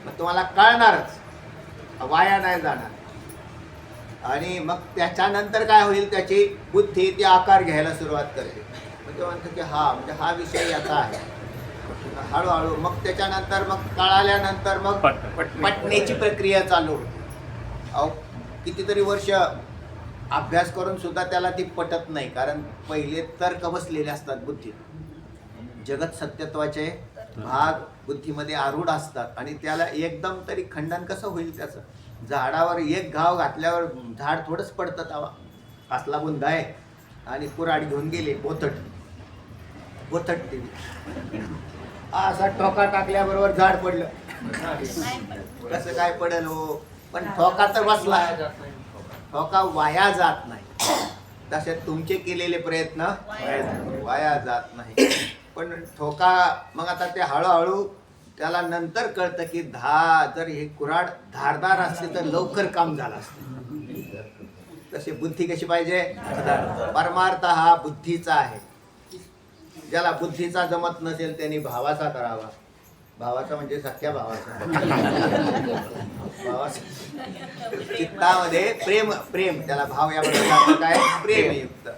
मग तुम्हाला कळणारच. वाया नाही जाणार. आणि मग त्याच्यानंतर काय होईल त्याची बुद्धी ती आकार घ्यायला सुरुवात करते. म्हणजे म्हणतो की हा म्हणजे हा विषय याचा आहे. हळूहळू मग त्याच्यानंतर मग कळाल्यानंतर मग पटण्याची प्रक्रिया चालू होते. अहो कितीतरी वर्ष अभ्यास करून सुद्धा त्याला ती पटत नाही. कारण पहिले तर्क बसलेले असतात बुद्धीत. जगत सत्यत्वाचे भाग बुद्धीमध्ये आरूढ असतात आणि त्याला एकदम तरी खंडन कसं होईल त्याचं. झाडावर एक घाव घातल्यावर झाड थोडंच पडतं. तवा असला बुंदा आहे आणि कुऱ्हाड घेऊन गेले बोथट ते असा ठोका टाकल्याबरोबर झाड पडलं. कसं काय पडेल हो. पण ठोका तर बसला. ठोका वाया जात नाही. तसे तुमचे केलेले प्रयत्न वाया जात नाही. पण ठोका मग आता ते हळूहळू त्याला नंतर कळतं की जर हे कुऱ्हाड धारदार असते तर लवकर काम झालं असतं. तशी बुद्धी कशी पाहिजे. परमार्थ हा बुद्धीचा आहे. ज्याला बुद्धीचा जमत नसेल त्यांनी भावाचा करावा. भावाचा म्हणजे सख्या भावाचा. चित्तामध्ये प्रेम त्याला भाव याबद्दल काय प्रेमयुक्त.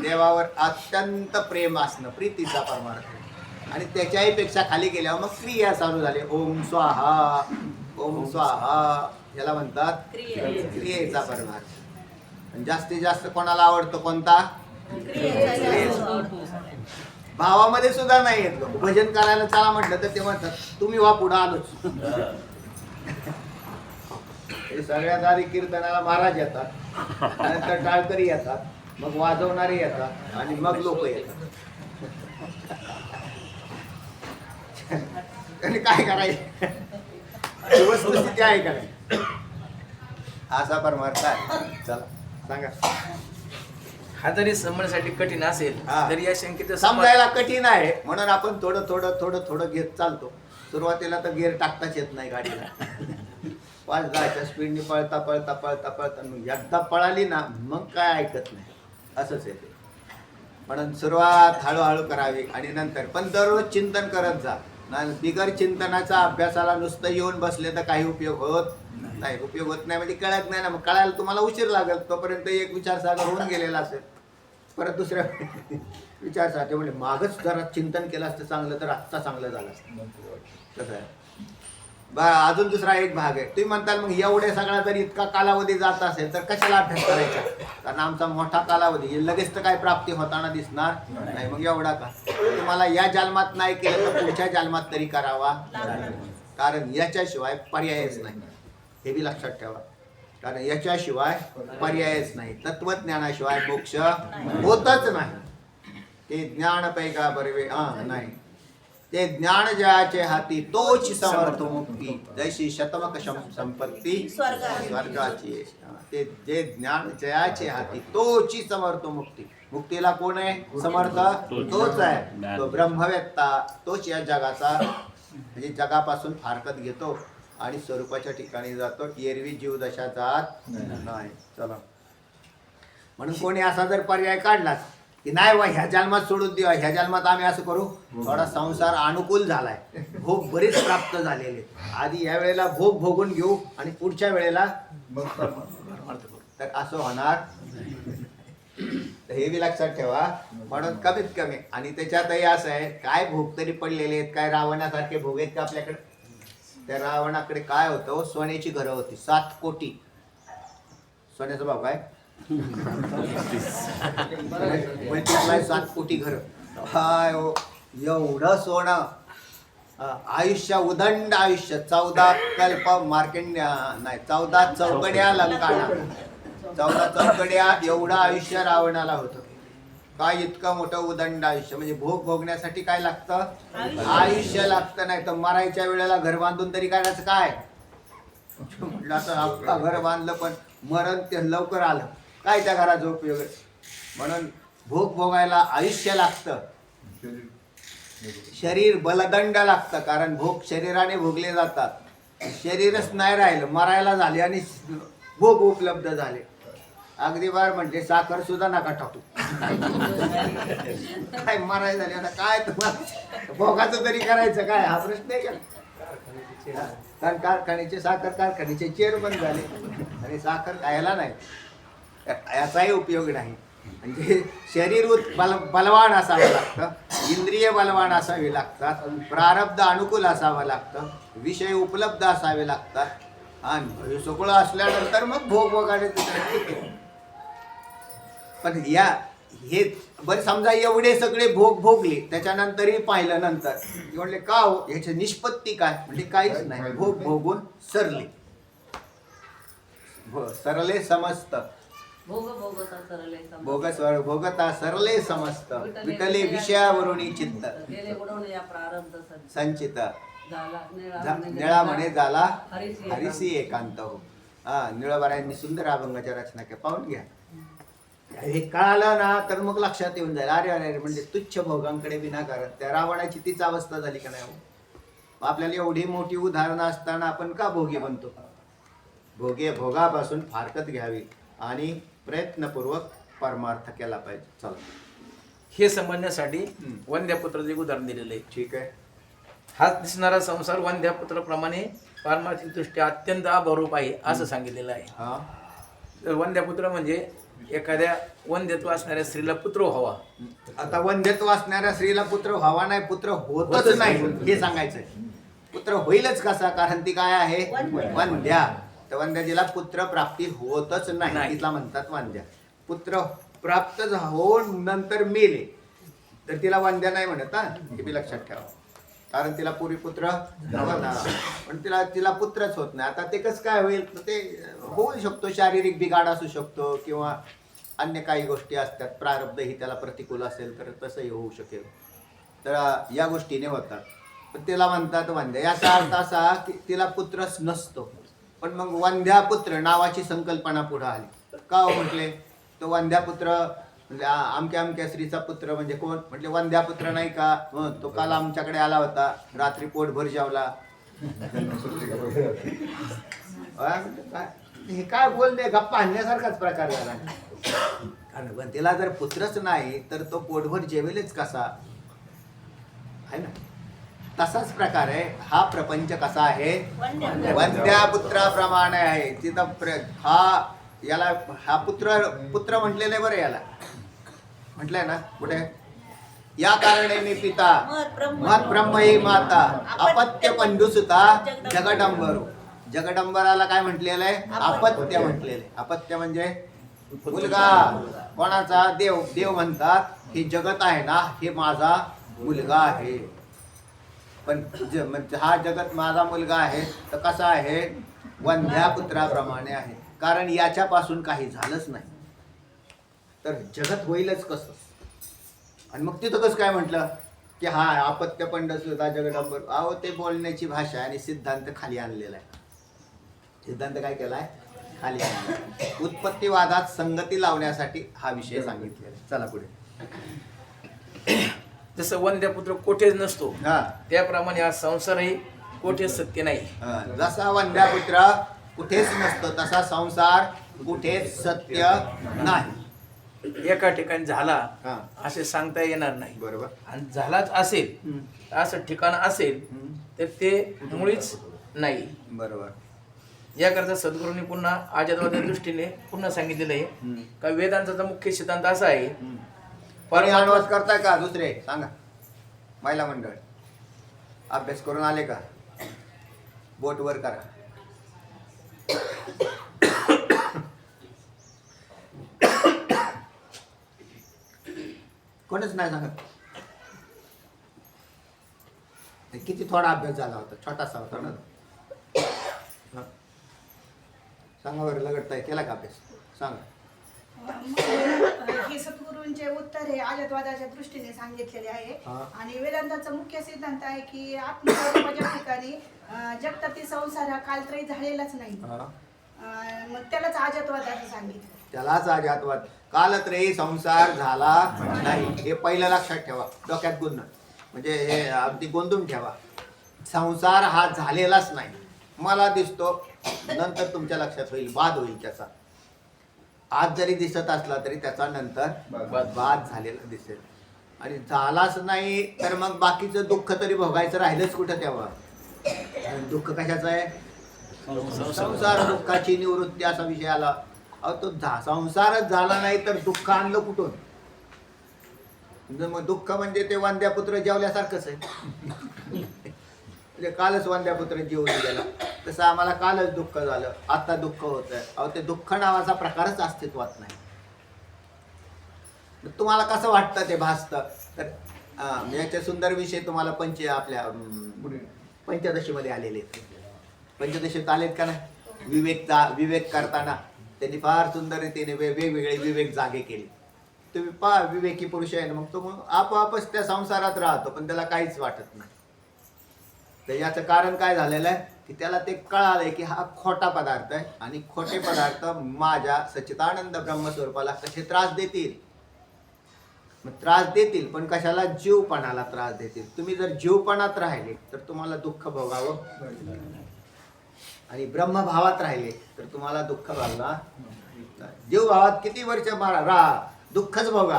देवावर अत्यंत प्रेम असणं प्रीतीचा परमार्थ. आणि त्याच्याही पेक्षा खाली गेल्यावर मग क्रिया चालू झाली. ओम स्वाहा ओम स्वाहा याला म्हणतात क्रियेचा परमार्थ. जास्तीत जास्त कोणाला आवडतो कोणता भावामध्ये सुद्धा नाही येत. लोक भजन करायला चला म्हटलं तर ते म्हणतात तुम्ही वा पुढं आलोच. सगळ्यात आधी कीर्तनाला महाराज येतात नंतर टाळकरी येतात मग वाजवणारे येतात आणि मग लोक येतात. आणि काय करायचं वस्तुस्थिती आहे का नाही. असा परमार्थ आहे. चला सांगा हा जरी समजण्यासाठी कठीण असेल हा. तरी या शंकेचं समजायला कठीण आहे म्हणून आपण थोडं थोडं थोडं थोडं घेत चालतो. सुरुवातीला तर गिअर टाकताच येत नाही गाडीला. 5-10च्या स्पीडने पळता पळता पळता पळता मग एकदा पळाली ना मग काय ऐकत नाही, असंच येते. म्हणून सुरुवात हळूहळू करावी आणि नंतर पण दररोज चिंतन करत जा. बिगर चिंतनाचा अभ्यासाला नुसतं येऊन बसले तर काही उपयोग होत नाही. उपयोग होत नाही म्हणजे कळत नाही ना. मग कळायला तुम्हाला उशीर लागेल. तोपर्यंत एक विचारसागर होऊन गेलेला असेल. परत दुसऱ्या विचारसागर म्हणजे मागच जरा चिंतन केलं असतं चांगलं तर आत्ता चांगलं झालं असतं. कसं आहे अजून दुसरा एक भाग आहे. तुम्ही म्हणताल मग एवढे सगळा जर इतका कालावधी जात असेल तर कशाला अभ्यास करायचा. कारण आमचा मोठा कालावधी लगेच तर काय प्राप्ती होताना दिसणार नाही. मग एवढा का तुम्हाला या जन्मात नाही केलं तर पुढच्या जन्मात तरी करावा लागेल. कारण याच्याशिवाय पर्यायच नाही. हे बी लक्षात ठेवा. कारण याच्याशिवाय पर्यायच नाही. तत्वज्ञानाशिवाय मोक्ष होतच नाही. ते ज्ञान पैका बरवे नाही. ते ज्ञान जयाचे हाती तोच समर्थ मुक्ती जैशी शतमक संपत्ती स्वर्गाची. ते जे ज्ञान जयाचे हाती तोची समर्थ मुक्ती. मुक्तीला कोण आहे समर्थ? तोच आहे. तो ब्रह्मवेत्ता. तोच या जगाचा म्हणजे जगापासून फारकत घेतो आणि स्वरूपाच्या ठिकाणी जातो. एरवी जीवदशा जात नाही. चला म्हणून कोणी असा जर पर्याय काढलाच की नाही वा ह्या जन्मात सोडून देऊ, ह्या जन्मात आम्ही असं करू, थोडा संसार अनुकूल झालाय, भोग बरेच प्राप्त झालेले, आधी या वेळेला भोग भोगून घेऊ आणि पुढच्या वेळेला तर असं होणार. हे बी लक्षात ठेवा. म्हणून कमीत कमी आणि त्याच्यातही असं आहे काय भोग तरी पडलेले आहेत. काय रावणासारखे भोग आहेत का आपल्याकडे? त्या रावणाकडे काय होतं? सोन्याची घरं होती 7 कोटी. सोन्याचा भाव काय? 7 कोटी घर. हाय एवढं सोनं. आयुष्य उदंड आयुष्य. 14 कल्प मार्केंड नाही 14 चौकड्या लंकाणा. 14 चौकड्या एवढं आयुष्य रावणाला होतं. काय इतकं मोठं उदंड आयुष्य. म्हणजे भोग भोगण्यासाठी काय लागतं? आयुष्य लागतं. नाही तर मरायच्या वेळेला घर बांधून तरी काढायचं काय? म्हटलं असं अख्खा घर बांधलं पण मरण ते लवकर आलं काय त्या घराचा उपयोग आहे. म्हणून भोग भोगायला आयुष्य लागतं. शरीर बलदंड लागतं. कारण भोग शरीराने भोगले जातात. शरीरच नाही राहिलं मरायला झाले आणि भोग उपलब्ध झाले. अगदी बार म्हणजे साखर सुद्धा नका टाकू. काय मराय झाले आता काय तुम्हाला भोगाचं तरी करायचं काय हा प्रश्न आहे का? कारण कारखान्याचे साखर कारखान्याचे चेअरमन झाले आणि साखर खायला नाही. याचाही उपयोग नाही. म्हणजे शरीर बलवान असावं लागतं. इंद्रिय बलवान असावे लागतात. प्रारब्ध अनुकूल असावं लागतं. विषय उपलब्ध असावे लागतात. आणि हे सगळं असल्यानंतर मग भोग वगैरे. पण या हे बरं समजा एवढे सगळे भोग भोगले त्याच्यानंतरही पाहिलं नंतर म्हणले का हो ह्याची निष्पत्ती काय? म्हणजे काहीच नाही. भोग भोगून सरले. सरले समस्त. भोगता सरले समस्त. विटले विषयावरून चित्त संचित. निळा म्हणे झाला हरिसी एकांत हो. निळबरायांनी सुंदर अभंगाच्या रचना केल्या. पाहून घ्या. हे कळालं ना तर मग लक्षात येऊन जाईल. अरे अरे म्हणजे तुच्छ भोगांकडे विनाकारण. त्या रावणाची तीच अवस्था झाली का नाही? आपल्याला एवढी मोठी उदाहरणं असताना आपण का भोगी बनतो? भोगापासून फारकत घ्यावी आणि प्रयत्नपूर्वक परमार्थ केला पाहिजे. चला हे समजण्यासाठी वंद्यापुत्राचे उदाहरण दिलेलं आहे. ठीक आहे. हा दिसणारा संसार वंद्यापुत्राप्रमाणे पारमार्थिक दृष्ट्या अत्यंत अभारूप आहे असं सांगितलेलं आहे. हा तर वंद्यापुत्र म्हणजे एखाद्या वंध्यत्व असणाऱ्या स्त्रीला पुत्र व्हावा. आता वंध्यत्व असणाऱ्या स्त्रीला पुत्र व्हावा नाही, पुत्र होतच नाही हे सांगायचंय. पुत्र होईलच कसा? कारण ती काय आहे? वंध्या. तर वंध्याजीला पुत्र प्राप्ती होतच नाही. तिला म्हणतात वंध्या. पुत्र प्राप्त होऊन नंतर मेले तर तिला वंध्या नाही म्हणत. हे बी लक्षात ठेवा. कारण तिला पूर्वी पुत्र नव्हता पण तिला पुत्रच होत नाही. आता ते कसं काय होईल? ते होऊ शकतो शारीरिक बिघाड असू शकतो किंवा अन्य काही गोष्टी असतात. प्रारब्ध ही त्याला प्रतिकूल असेल तर तसंही होऊ शकेल. तर या गोष्टीने होतात. पण तिला म्हणतात वंध्या. याचा अर्थ असा की तिला पुत्रच नसतो. पण मग वंध्यापुत्र नावाची संकल्पना पुढे आली. का म्हटले? तो वंध्यापुत्र म्हणजे आमक्या अमक्या स्त्रीचा पुत्र म्हणजे कोण? म्हटले वंद्या पुत्र नाही का? तो काल आमच्याकडे आला होता, रात्री पोटभर जेवला. काय हे काय बोलणे, गप्पा आणण्यासारखाच प्रकार झाला. कारण वंद्याला जर पुत्रच नाही तर तो पोटभर जेवेलच कसा? आहे ना. तसाच प्रकार आहे हा प्रपंच. कसा आहे? वंद्या पुत्राप्रमाणे आहे. तिथं याला हा पुत्र म्हटलेलं आहे बरं. याला म्हटलंय ना कुठे? या कारणे मी पिता मत ब्रह्म ही माता अपत्य पंडुसुता जगडंबरू. जगडंबराला काय म्हटलेलं आहे? अपत्य म्हटलेलं आहे. अपत्य म्हणजे मुलगा. कोणाचा? देव. देव म्हणतात हे जगत आहे ना, हे माझा मुलगा आहे. पण हा जगत माझा मुलगा आहे तर कसा आहे? वंध्या पुत्राप्रमाणे आहे. कारण याच्यापासून काही झालंच नाही तर जगत होईलच कसं? आणि मग तिथं कसं काय म्हटलं की हा अपत्य पंडसुता जगडंबर? अहो ते बोलण्याची भाषा आहे आणि सिद्धांत खाली आणलेला आहे. सिद्धांत काय केलाय? खाली आणला. उत्पत्तीवादात संगती लावण्यासाठी हा विषय सांगितलेला आहे. चला पुढे. जसं वंद्यपुत्र कोठेच नसतो हा, त्याप्रमाणे हा संसारही कोठेच सत्य नाही. जसा वंद्यापुत्र कुठेच नसतो तसा संसार कुठेच सत्य नाही. एका ठिकाणी झाला हा, असे सांगता येणार नाही. बरोबर. आणि झालाच असेल, असं ठिकाण असेल तर ते मुळीच नाही. बरोबर. याकरता सद्गुरूंनी पुन्हा आजादवादी दृष्टीने पुन्हा सांगितलेलं आहे का वेदांचा मुख्य सिद्धांत असा आहे. अनुवाद करताय का? दुसरे सांगा. महिला मंडळ अभ्यास करून आले का? बोट वर करा. कोणच नाही सांगत. किती थोडा अभ्यास झाला होता, छोटासा होता ना. सांगा बरं, लगडताय केला का अभ्यास? सांगा. हे सद्गुरूंचे उत्तर हे आजतवादाच्या दृष्टीने सांगितलेले आहे. आणि वेदांताचा मुख्य सिद्धांत आहे की आत्मस्वरूपाच्या ठिकाणी जगतातील संसार हा कालत्रयी झालेलाच नाही. मग त्यालाच आजतवाद असं सांगितलं. त्यालाच अजातवाद. कालत्रयी संसार झाला नाही हे पहिलं लक्षात ठेवा, डोक्यात गुंतून. म्हणजे हे अगदी गोंधून ठेवा. संसार हा झालेलाच नाही. मला दिसतो, नंतर तुमच्या लक्षात होईल, बाद होईल त्याचा. आज जरी दिसत असला तरी त्याचा नंतर बाद झालेला दिसेल. आणि झालाच नाही तर मग बाकीचं दुःख तरी भोगायचं राहिलंच कुठं तेव्हा? दुःख कशाचं आहे? संसार दुःखाची निवृत्ती असा विषय आला. अहो तो संसारच झाला नाही तर दुःख आणलं कुठून? मग दुःख म्हणजे ते वंद्यापुत्र जेवल्यासारखंच आहे. म्हणजे कालच वंद्यापुत्र जेवून गेला तसं आम्हाला कालच दुःख झालं, आता दुःख होत आहे. अहो ते दुःख नावाचा प्रकारच अस्तित्वात नाही. तुम्हाला कसं वाटतं ते भासतं? तर याचे सुंदर विषय तुम्हाला आपल्या पंचदशीमध्ये आलेले आहेत. पंचदशीत आलेत का नाही? विवेक करताना त्यांनी फार सुंदर रीतीने वेगवेगळे विवेक जागे केले. तुम्ही पहा, विवेकी पुरुष आहे ना, मग तो मग आपोआपच त्या संसारात राहतो पण त्याला काहीच वाटत नाही. तर याचं कारण काय झालेलं आहे की त्याला ते कळालंय की हा खोटा पदार्थ आहे आणि खोटे पदार्थ माझ्या सच्चिदानंद ब्रह्मस्वरूपाला कसे त्रास देतील. मग त्रास देतील पण कशाला? जीवपणाला त्रास देतील. तुम्ही जर जीवपणात राहिले तर तुम्हाला दुःख भोगावं, आणि ब्रह्मभावात राहिले तर तुम्हाला दुःख भोगला. जीवभावात किती वर्ष राहा, दुःखच भोगा.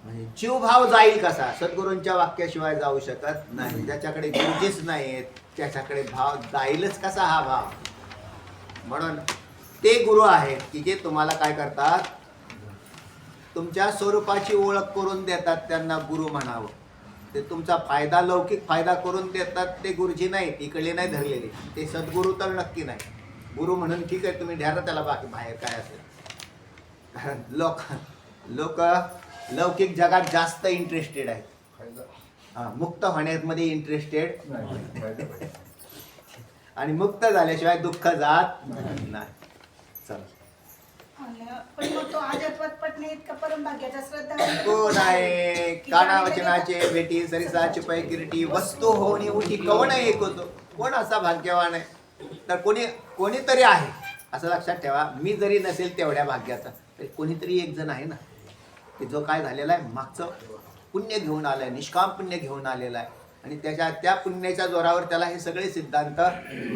म्हणजे जीवभाव जाईल कसा? सद्गुरूंच्या वाक्याशिवाय जाऊ शकत नाही. ज्याच्याकडे गुरुजीच नाहीत त्याच्याकडे भाव जाईलच कसा हा भाव? म्हणून ते गुरु आहेत की जे तुम्हाला काय करतात? तुमच्या स्वरूपाची ओळख करून देतात. त्यांना गुरु म्हणावं. ते तुमचा फायदा, लौकिक फायदा करून देतात ते गुरुजी नाहीत, इकडे नाही धरलेले. ते सद्गुरू तर नक्की नाही. गुरु म्हणून ठीक आहे, तुम्ही ढ्यारा त्याला, बाकी बाहेर काय असेल. कारण लोक लौकिक जगात जास्त इंटरेस्टेड आहेत. मुक्त होण्यामध्ये इंटरेस्टेड आणि मुक्त झाल्याशिवाय दुःख जात नाही. चला. पण मग तो आजतवाद पटणे इतका परमभाग्याचा श्रद्धा कोण आहे? कानावचनाचे भेटी सरिसाची पै किरीटी वस्तू होणी उठी कवण एक होतो. कोण असा भाग्यवान आहे? तर कोणीतरी आहे असं लक्षात ठेवा. मी जरी नसेल तेवढ्या भाग्याचा तर कोणीतरी एक जण आहे ना की जो काय झालेला आहे मागचं पुण्य घेऊन आलाय, निष्काम पुण्य घेऊन आलेला आहे आणि त्या पुण्याच्या जोरावर त्याला हे सगळे सिद्धांत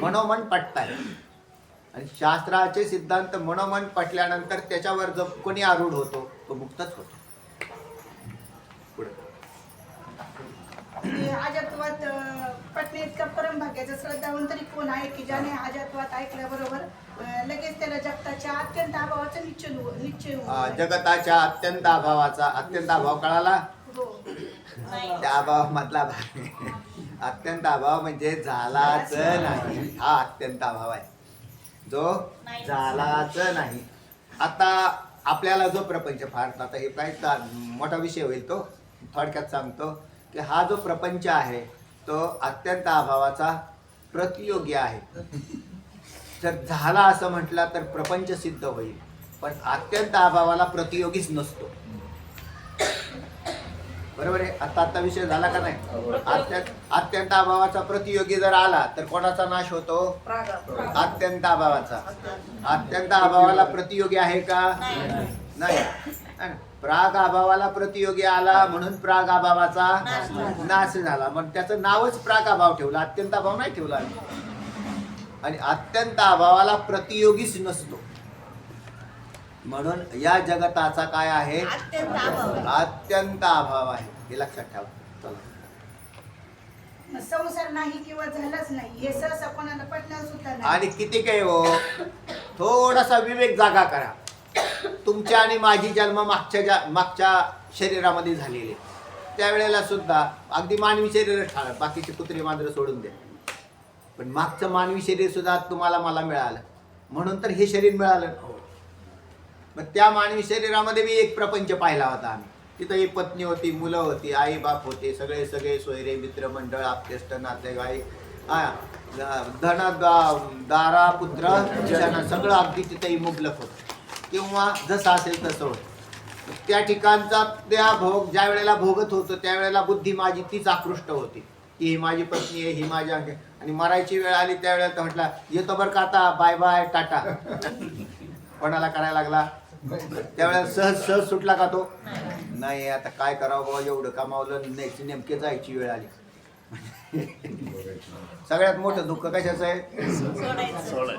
मनोमन पटताय आणि शास्त्राचे सिद्धांत मनोमन पटल्यानंतर त्याच्यावर जो कोणी आरूढ होतो तो मुक्तच होतो. पुढे अजातवाद पटणे इतका परमभाग्याचा श्रद्धावंत तरी कोण आहे की ज्याने अजातवाद ऐकल्याबरोबर लगेच त्याला जगताच्या अत्यंत अभावाचा निश्चय जगताच्या अत्यंत अभावाचा अत्यंत अभाव कळाला. हो. त्या अभावामधला भाग अत्यंत अभाव म्हणजे झालाच नाही हा अत्यंत अभाव आहे, जो झालाच नाही. आता आपल्याला जो प्रपंच फार आता हे काय मोठा विषय होईल तो थोडक्यात सांगतो की हा जो प्रपंच आहे तो अत्यंत अभावाचा प्रतियोगी आहे. जर झाला असं म्हटलं तर प्रपंच सिद्ध होईल, पण अत्यंत अभावाला प्रतियोगीच नसतो. बरोबर आहे. आता विषय झाला का नाही. अत्यंत अभावाचा प्रतियोगी जर आला तर कोणाचा नाश होतो. अत्यंत अभावाचा. अत्यंत अभावाला प्रतियोगी आहे का नाही. प्राग अभावाला प्रतियोगी आला म्हणून प्राग अभावाचा नाश झाला. मग त्याचं नावच प्राग अभाव ठेवला, अत्यंत अभाव नाही ठेवला. आणि अत्यंत अभावाला प्रतियोगीच नसतो. म्हणून या जगताचा काय आहे अत्यंत अभाव आहे, हे लक्षात ठेवा. चला. संसार नाही किंवा झालाच नाही हे सहसा कोणाला पटणार सुद्धा नाही. आणि किती काय हो, थोडासा विवेक जागा करा. तुमच्या आणि माझी जन्म मागच्या शरीरामध्ये झालेले त्यावेळेला सुद्धा अगदी मानवी शरीर ठाळ, बाकीचे कुत्रे मांजरं सोडून द्या, पण मागचं मानवी शरीर सुद्धा तुम्हाला मला मिळालं म्हणून तर हे शरीर मिळालं. मग त्या मानवी शरीरामध्ये मी एक प्रपंच पाहिला होता आम्ही. तिथं एक पत्नी होती, मुलं होती, आई बाप होते, सगळे सोयरे मित्र मंडळ आपतेष्ट नातेवाईक धन दारा पुत्र सगळं अगदी तिथंही मुबलक होतं किंवा जसं असेल तसं होतं. त्या ठिकाणचा त्या भोग ज्या वेळेला भोगत होतो त्यावेळेला बुद्धी माझी तीच आकृष्ट होती की ही माझी पत्नी आहे, ही माझ्या. आणि मरायची वेळ आली त्यावेळेला तर म्हटलं येतो बरं का आता, बाय बाय टाटा. कोणाला करायला लागला त्यावेळेला सहज सुटला का तो नाही. आता काय करावं बाबा, एवढं कमावलं नाही, नेमके जायची वेळ आली. सगळ्यात मोठं दुःख कशाचं आहे,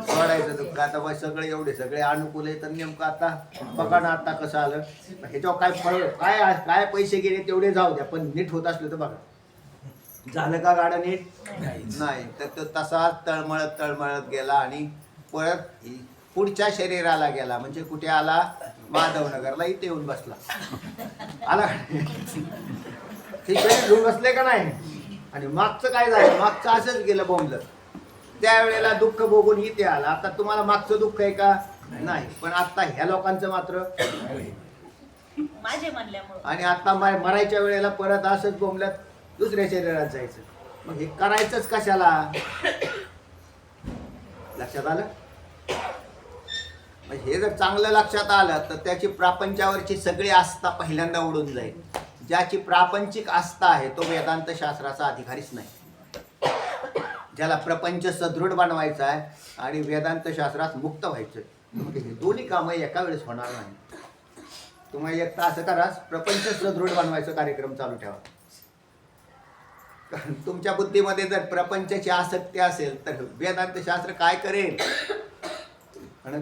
सोडायचं दुःख. आता बस सगळे अनुकूल आहे तर नेमकं आता बघा ना आता कसं आलं. ह्याच्यावर काय फळ काय पैसे गेले तेवढे जाऊ द्या, पण नीट होत असलं तर बघा. झालं का गाडा नीट नाही तर तो तसाच तळमळत गेला आणि परत पुढच्या शरीराला गेला. म्हणजे कुठे आला, माधवनगरला, इथे येऊन बसला. आला ते शरीर घेऊन बसले का नाही. आणि मागचं काय झालं, मागचं असंच गेलं बोंबलं. त्यावेळेला दुःख बघून इथे आला. आता तुम्हाला मागचं दुःख आहे का नाही, पण आता ह्या लोकांचं मात्र माझे म्हणल्यामुळे. आणि आता मरायच्या वेळेला परत असंच बोंबल्यात दुसऱ्या शरीरात जायचं. मग हे करायचंच कशाला, लक्षात आलं. हे जर चांगलं लक्षात आलं तर त्याची प्रापंचावरची सगळी आस्था पहिल्यांदा उडून जाईल. ज्याची प्रापंचिक आस्था आहे तो वेदांत शास्त्राचा अधिकारीच नाही. ज्याला प्रपंच सदृढ बनवायचा आहे आणि वेदांत शास्त्रात मुक्त व्हायचं, हे दोन्ही कामं एका वेळेस होणार नाही. तुम्हाला एक तर असं करा, प्रपंच सदृढ बनवायचा कार्यक्रम चालू ठेवा. कारण तुमच्या बुद्धीमध्ये जर प्रपंचाची आसक्ती असेल तर वेदांत शास्त्र काय करेल. आणि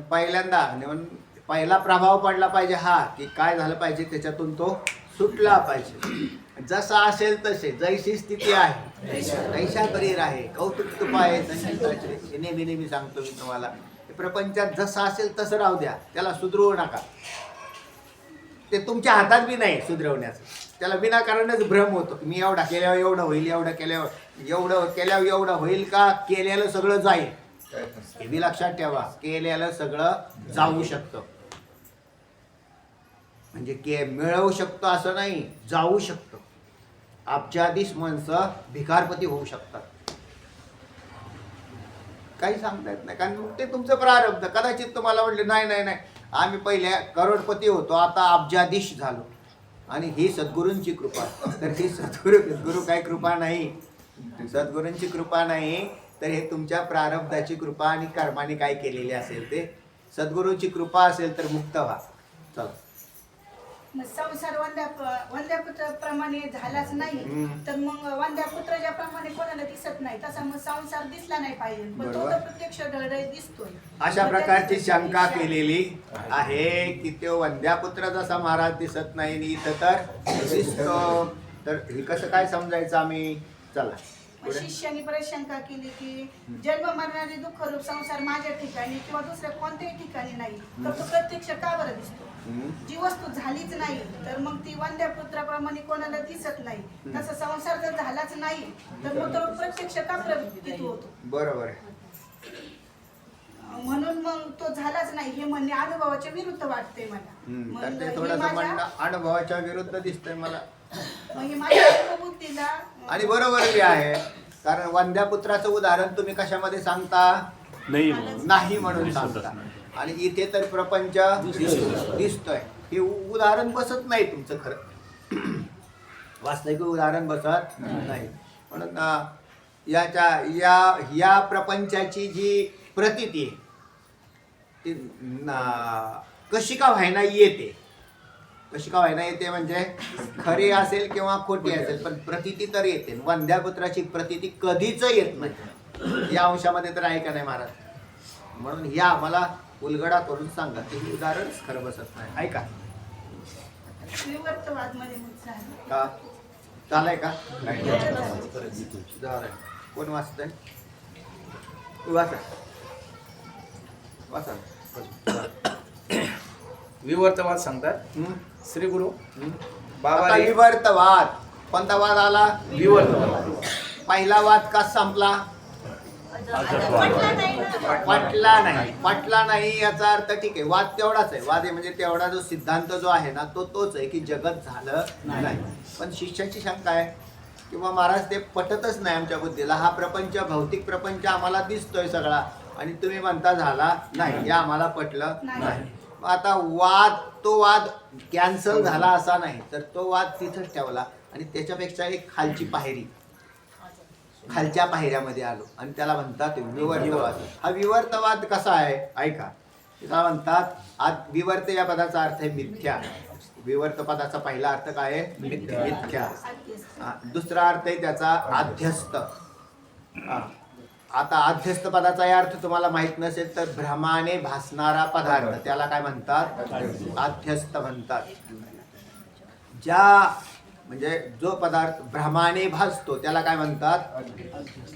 पहिला प्रभाव पडला पाहिजे हा की काय झालं पाहिजे, त्याच्यातून तो सुटला पाहिजे. जसा असेल तसे, जैशी स्थिती आहे तैशा बरीर आहे, कौतुक तुपा आहे. नेहमी सांगतो मी तुम्हाला, प्रपंचात जसं असेल तसं राहू द्या, त्याला सुधरवू नका. ते तुमच्या हातात बी नाही सुधरवण्याचं. त्याला विनाकारणच भ्रम होतो की मी एवढा केल्यावर एवढं होईल, एवढं केल्यावर एवढं होईल का, केलेलं सगळं जाईल. हे बी लक्षात ठेवा, केलेलं सगळं जाऊ शकतं. म्हणजे मिळवू शकतो असं नाही, जाऊ शकतं. अब्जाधीश माणसं भिकारपती होऊ शकतात, काही सांगता येत नाही. कारण ते तुमचं प्रारब्ध. कदाचित तुम्हाला म्हटले नाही आम्ही पहिले करोडपती होतो, आता अब्जाधीश झालो आणि ही सद्गुरूंची कृपा. तर ही सद्गुरू काही कृपा नाही, सद्गुरूंची कृपा नाही, तर हे तुमच्या प्रारब्धाची कृपा आणि कर्माने काय केलेले असेल ते. सद्गुरूंची कृपा असेल तर मुक्त व्हा, चला. मग संसार वंद्यापुत्राप्रमाणे झालाच नाही तर मग वंद्यापुत्राच्या प्रमाणे कोणाला दिसत नाही, तसा मग संसार दिसला नाही पाहिजे, पण तो तर प्रत्यक्ष ढळढळ दिसतोय. अशा प्रकारची शंका केलेली आहे की तो वंद्यापुत्र जसा महाराज दिसत नाही आणि इथं तर दिसतो, तर हे कसं काय समजायचं आम्ही? चला मग शिष्याने परत शंका केली की जन्म मरणारे दुःखरूप संसार माझ्या ठिकाणी किंवा दुसऱ्या कोणत्याही ठिकाणी नाही, तर तो प्रत्यक्ष का बरं दिसतो? जी वस्तू झालीच नाही तर मग ती वंद्यापुत्राप्रमाणे कोणाला दिसत नाही, तसा संसार जर झालाच नाही तर मग तो प्रत्यक्ष का प्रतीत होतो? बरोबर आहे. म्हणून मग तो झालाच नाही हे म्हणणे अनुभवाच्या विरुद्ध वाटते मला. तर मग ते हे थोडंसं माझ्या- म्हणणं अनुभवाच्या विरुद्ध दिसतंय मला. मग हे माझ्या अनुभवबुद्धीला आणि बरोबर बी आहे, कारण वंद्यापुत्राचं उदाहरण तुम्ही कशामध्ये सांगता? नाही म्हणून सांगता. आणि इथे तर प्रपंच दिसतोय, हे उदाहरण बसत नाही तुमचं खरं, वास्तविक उदाहरण बसत नाही. म्हणून या प्रपंचाची जी प्रतीती आहे ती कशी का व्हायना येते, कशी का व्हायना येते म्हणजे खरी असेल किंवा खोटी असेल पण प्रतीती तर येते. वंद्यापुत्राची प्रतीती कधीच येत नाही, या अंशामध्ये तर आहे का नाही महाराज? म्हणून या आम्हाला उलगडा करून सांगा, ते उदाहरणच खरं बसत नाही. ऐका विवर्तवादमध्ये मग झालं. का चालाय का? झालंय. कोण वाचतंय? वाचा वाचा. विवर्तवाद सांगतात श्री गुरु बाबा आता विवर्तवाद कोणता वाद आला? विवर्तवाद. पहिला वाद का संपला? पटला नाही याचा अर्थ ठीक आहे, वाद तेवढाच आहे. वाद आहे म्हणजे तेवढा जो सिद्धांत जो आहे ना तो तोच आहे की जगत झालं नाही. पण शिष्याची शंका आहे किंवा महाराज ते पटतच नाही आमच्या बुद्धीला, हा प्रपंच भौतिक प्रपंच आम्हाला दिसतोय सगळा आणि तुम्ही म्हणता झाला नाही, हे आम्हाला पटलं नाही. आता तो वाद कॅन्सल झाला असा नाही, तर तो वाद तिथंच ठेवला आणि त्याच्यापेक्षा एक खालची पायरी, खालच्या पायऱ्यामध्ये आलो आणि त्याला म्हणतात विवर्तवाद. हा विवर्तवाद कसा आहे ऐका. त्याला म्हणतात विवर्त या पदाचा अर्थ आहे मिथ्या. विवर्त पदाचा पहिला अर्थ काय आहे? मिथ्या. दुसरा अर्थ आहे त्याचा अध्यस्त. आता अध्यस्त पदाचा अर्थ तुम्हाला माहित नसेल तर भ्रमाने भासणारा पदार्थ त्याला काय म्हणतात? अध्यस्त म्हणतात. म्हणजे जो पदार्थ भ्रमाने भासतो त्याला काय म्हणतात?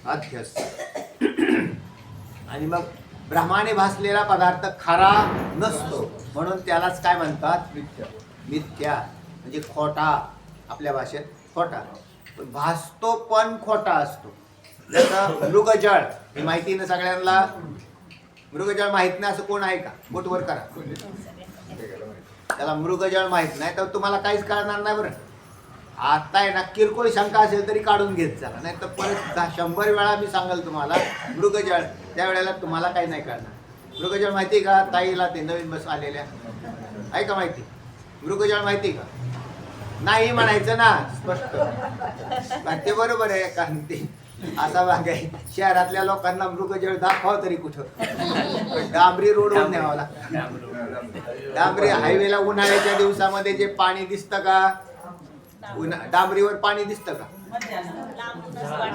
अध्यस्त. आणि मग भ्रमाने भासलेला पदार्थ खरा नसतो म्हणून त्यालाच काय म्हणतात? मिथ्या. म्हणजे खोटा, आपल्या भाषेत खोटा. पण भासतो पण खोटा असतो. जसं मृगजळ, हे माहिती ना सगळ्यांना? मृगजळ माहित नाही असं कोण आहे का? बोटवर करा. त्याला मृगजळ माहित नाही तर तुम्हाला काहीच कळणार नाही बरं. आता आहे ना किरकोळ शंका असेल तरी काढून घेत जा, नाही तर परत 100 वेळा मी सांगाल तुम्हाला मृगजळ, त्यावेळेला तुम्हाला काही नाही कळणार. मृगजळ माहिती का? ताईला ते नवीन बस आलेल्या आहे का माहिती? मृगजळ माहिती का? नाही म्हणायचं ना स्पष्ट. ते बरोबर आहे, कारण ते असा भाग आहे शहरातल्या लोकांना मृगजळ दाखवा तरी कुठं डांबरी रोडवर न्यावं लागतं. डांबरी हायवेला उन्हाळ्याच्या दिवसामध्ये जे पाणी दिसतं का? डांबरीवर पाणी दिसतं का?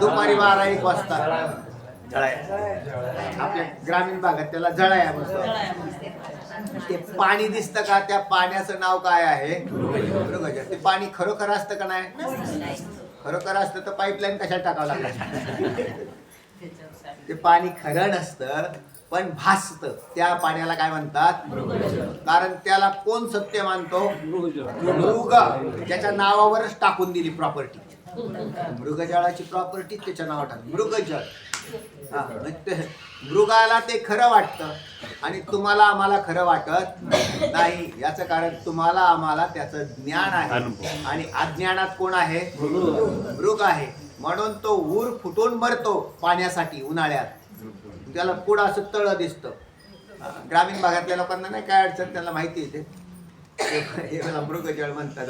दुपारी 12-1 वाजता आपल्या ग्रामीण भागात त्याला जळाया म्हणतात. ते पाणी दिसतं का? त्या पाण्याचं नाव काय आहे? मृगजळ. ते पाणी खरोखर असतं का नाही? खरोखर असतं तर पाईपलाईन कशाला टाकावं लागतं? ते पाणी खरं नसतं पण भासतं, त्या पाण्याला काय म्हणतात? कारण त्याला कोण सत्य मानतो? मृग. त्याच्या नावावरच टाकून दिली प्रॉपर्टी. मृगजळाची प्रॉपर्टी त्याच्या नावावर टाकली मृगजळ. मृगाला ते खरं वाटतं आणि तुम्हाला आम्हाला खरं वाटत नाही. याचं कारण तुम्हाला आम्हाला त्याचं ज्ञान आहे आणि अज्ञानात कोण आहे? मृग आहे. म्हणून तो ऊर फुटून मरतो पाण्यासाठी उन्हाळ्यात. त्याला पुढं असं तळ दिसतं. ग्रामीण भागातल्या लोकांना नाही काय अडचण, त्यांना माहिती येते मृगजळ म्हणतात.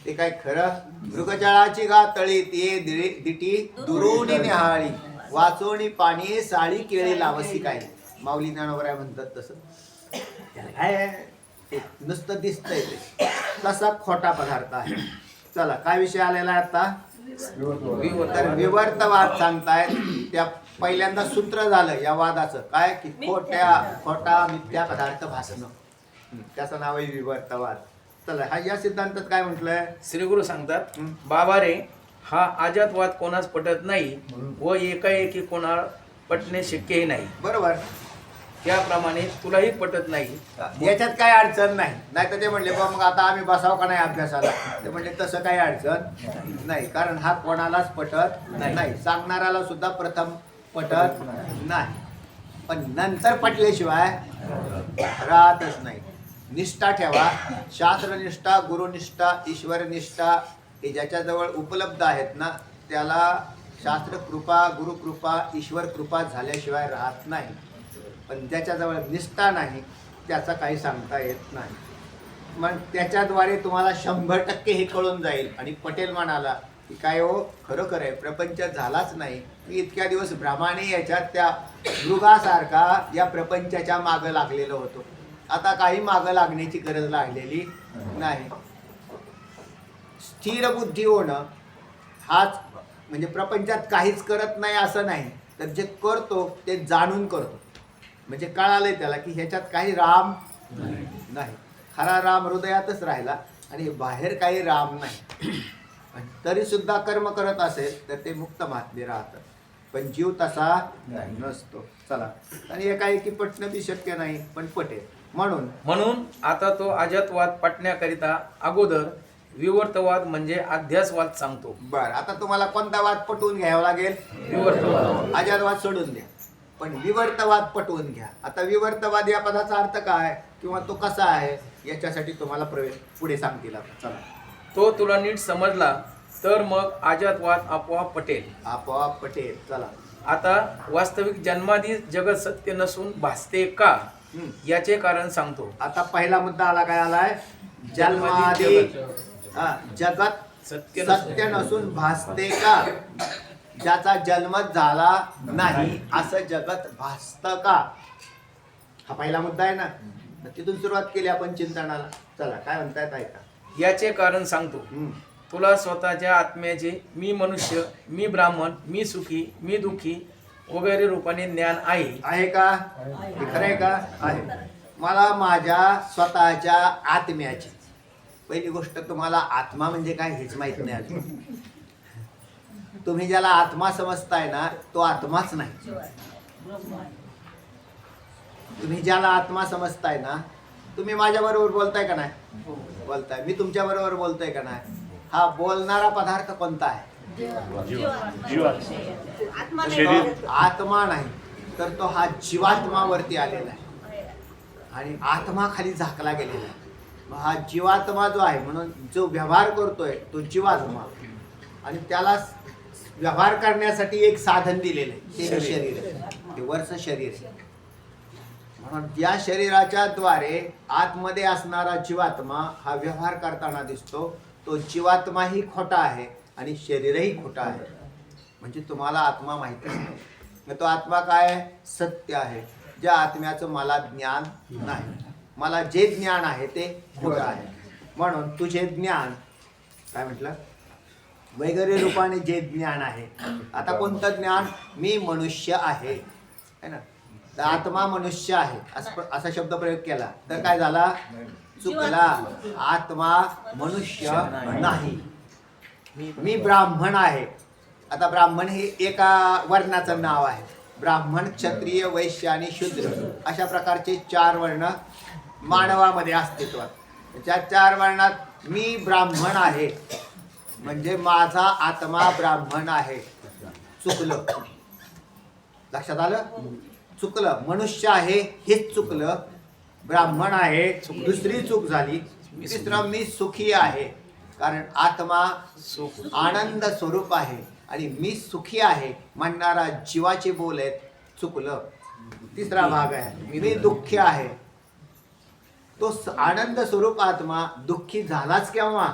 ते काय खरं? मृगजळाची गा तळी ते दिटी दुरुनी निहाळी वाचोणी पाणी साळी केळी लावसी काय. माऊली ज्ञानोबराय म्हणतात तसं. काय नुसतं दिसतंय ते तसा खोटा पदार्थ आहे. चला काय विषय आलेला आहे आता? तर विवर्तवाद सांगतायत. त्या पहिल्यांदा सूत्र झालं या वादाचं काय की खोटा मिथ्या पदार्थ भासणं, त्याचं नाव आहे विवर्तवाद. चला हा या सिद्धांतात काय म्हटलंय? श्री गुरु सांगतात, बाबा रे, हा अजातवाद कोणास पटत नाही व एकाएकी कोणा पटणे शक्यही नाही. बरोबर, त्याप्रमाणे तुलाही पटत नाही. याच्यात काय अडचण नाही. नाही तर ते म्हणले बा मग आता आम्ही बसाव का नाही अभ्यासाला? ते म्हणले तसं काही अडचण नाही, कारण हा कोणालाच पटत नाही. सांगणाऱ्याला सुद्धा प्रथम पटत नाही, पण नंतर पटल्याशिवाय राहतच नाही. निष्ठा ठेवा, शास्त्रनिष्ठा, गुरुनिष्ठा, ईश्वरनिष्ठा हे ज्याच्याजवळ उपलब्ध आहेत ना, त्याला शास्त्रकृपा, गुरुकृपा, ईश्वर कृपा झाल्याशिवाय राहत नाही. पण ज्याच्याजवळ निष्ठा नाही त्याचा काही सांगता येत नाही. मग त्याच्याद्वारे तुम्हाला 100% हे कळून जाईल. आणि पटेल म्हणाला की काय हो, खरोखर आहे प्रपंच झालाच नाही. मी इतक्या दिवस भ्रमाने याच्यात त्या मृगासारखा या प्रपंचाच्या मागं लागलेलो होतो. आता काही मागं लागण्याची गरज लागलेली नाही. स्थिर बुद्धी होणं हाच म्हणजे प्रपंचात काहीच करत नाही असं नाही, तर जे करतो ते जाणून करतो. म्हणजे कळालंय त्याला की ह्याच्यात काही राम नाही. खरा राम हृदयातच राहिला आणि बाहेर काही राम नाही. तरी सुद्धा कर्म करत असेल तर ते मुक्त महात्मे राहतात, पण जीव तसा नसतो. चला, आणि एकाएकी पटणं बी शक्य नाही, पण पटेल. म्हणून आता तो अजातवाद पटण्याकरिता अगोदर विवर्तवाद म्हणजे अध्यासवाद सांगतो. बर, आता तुम्हाला कोणता वाद पटवून घ्यावा लागेल? विवर्तवाद. अजातवाद सोडून द्या, पण विवर्तवाद पटवून घ्या. आता विवर्तवाद या पदाचा अर्थ काय किंवा तो कसा आहे याच्यासाठी तुम्हाला पुढे सांगतील. चला, तो तुला नीट समजला तर मग अजातवाद आपोआप पटेल. आपोआप पटेल. चला, आता वास्तविक जन्मादी जगत सत्य नसून भासते का याचे कारण सांगतो. आता पहिला मुद्दा आला, काय आलाय? जन्मादी जगत सत्य नसून भासते का? ज्याचा जन्मच झाला नाही असं जगत भासतं का? हा पहिला मुद्दा आहे ना. तिथून सुरुवात केली आपण चिंतनाला. चला, काय म्हणतायत ऐका. याचे कारण सांगतो. तुला स्वतःच्या आत्म्याचे मी मनुष्य, मी ब्राह्मण, मी सुखी, मी दुःखी वगैरे रूपाने ज्ञान आहे का? हे खरं आहे का? आहे. मला माझ्या स्वतःच्या आत्म्याची, पहिली गोष्ट तुम्हाला आत्मा म्हणजे काय हेच माहित नाही अजून. तुम्ही ज्याला आत्मा समजताय ना तो आत्माच नाही. तुम्ही ज्याला आत्मा समजताय ना, तुम्ही माझ्या बरोबर बोलताय का नाही? बोलताय. मी तुमच्या बरोबर बोलतोय का नाही? हा बोलणारा पदार्थ कोणता आहे? आत्मा नाही, तर तो हा जीवात्मावरती आलेला आहे आणि आत्मा खाली झाकला गेलेला आहे. हा जीवात्मा जो आहे, म्हणून जो व्यवहार करतोय तो जीवात्मा, आणि त्याला व्यवहार करण्यासाठी एक साधन दिलेलं आहे, ते शरीर आहे, ते वरचं शरीर आहे. म्हणून या शरीराच्या द्वारे आतमध्ये असणारा जीवात्मा हा व्यवहार करताना दिसतो. तो जीवात्माही खोटा आहे आणि शरीरही खोटा आहे. म्हणजे तुम्हाला आत्मा माहितीच नाही. तो आत्मा काय? सत्य आहे. ज्या आत्म्याचं मला ज्ञान नाही. मला जे ज्ञान आहे ते खोटं आहे. म्हणून तुझे ज्ञान काय म्हटलं? वगैरे रूपाने जे ज्ञान आहे. आता कोणतं ज्ञान? मी मनुष्य आहे, है ना. तर आत्मा मनुष्य आहे असा शब्द प्रयोग केला तर काय झाला? चुकला. आत्मा मनुष्य नाही. मी ब्राह्मण आहे. आता ब्राह्मण हे एका वर्णाचं नाव आहे. ब्राह्मण, क्षत्रिय, वैश्य आणि शूद्र अशा प्रकारचे 4 वर्ण मानवामध्ये अस्तित्वात. त्या 4 वर्णात मी ब्राह्मण आहे म्हणजे माझा आत्मा ब्राह्मण आहे. चुकलं. लक्षात आलं? चुकलं. मनुष्य आहे हेच चुकलं. ब्राह्मण आहे दुसरी चूक झाली. तिसरं मी सुखी आहे, कारण आत्मा आनंद स्वरूप आहे आणि मी सुखी आहे म्हणणारा जीवाचे बोल आहेत. चुकलं. तिसरा भाग आहे मी दुःखी आहे. तो आनंद स्वरूप आत्मा दुःखी झालाच केव्हा?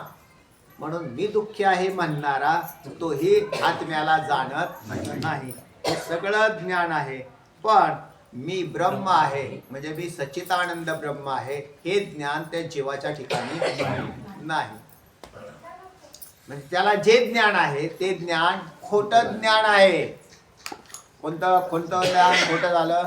म्हणून मी दुःखी आहे म्हणणारा तोही आत्म्याला जाणत नाही. हे सगळं ज्ञान आहे, पण मी ब्रह्म आहे म्हणजे मी सच्चिदानंद ब्रह्म आहे हे ज्ञान त्या जीवाच्या ठिकाणी नाही. म्हणजे त्याला जे ज्ञान आहे ते ज्ञान खोटं ज्ञान आहे. कोणतं ज्ञान खोटं झालं?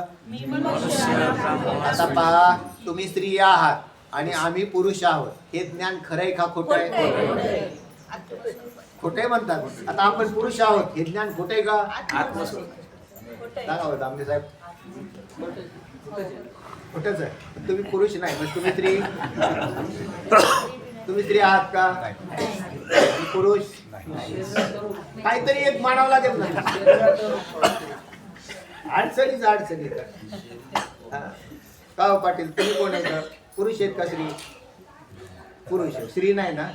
आता पहा, तुम्ही स्त्रिया आहात आणि आम्ही पुरुष आहोत, हे ज्ञान खरं आहे का खोटं आहे? खोटे म्हणतात. आता आपण पुरुष आहोत, हे ज्ञान खोटं आहे का? सांगा होतं आमचे साहेब. खोटंच आहे. तुम्ही पुरुष नाही, म्हणजे तुम्ही स्त्री आहात का? पुरुष काहीतरी एक मानावं लागेल ना. अडचणी का हो पाटील, तुम्ही कोण आहे? पुरुष आहेत का स्त्री? पुरुष आहे. स्त्री नाही ना?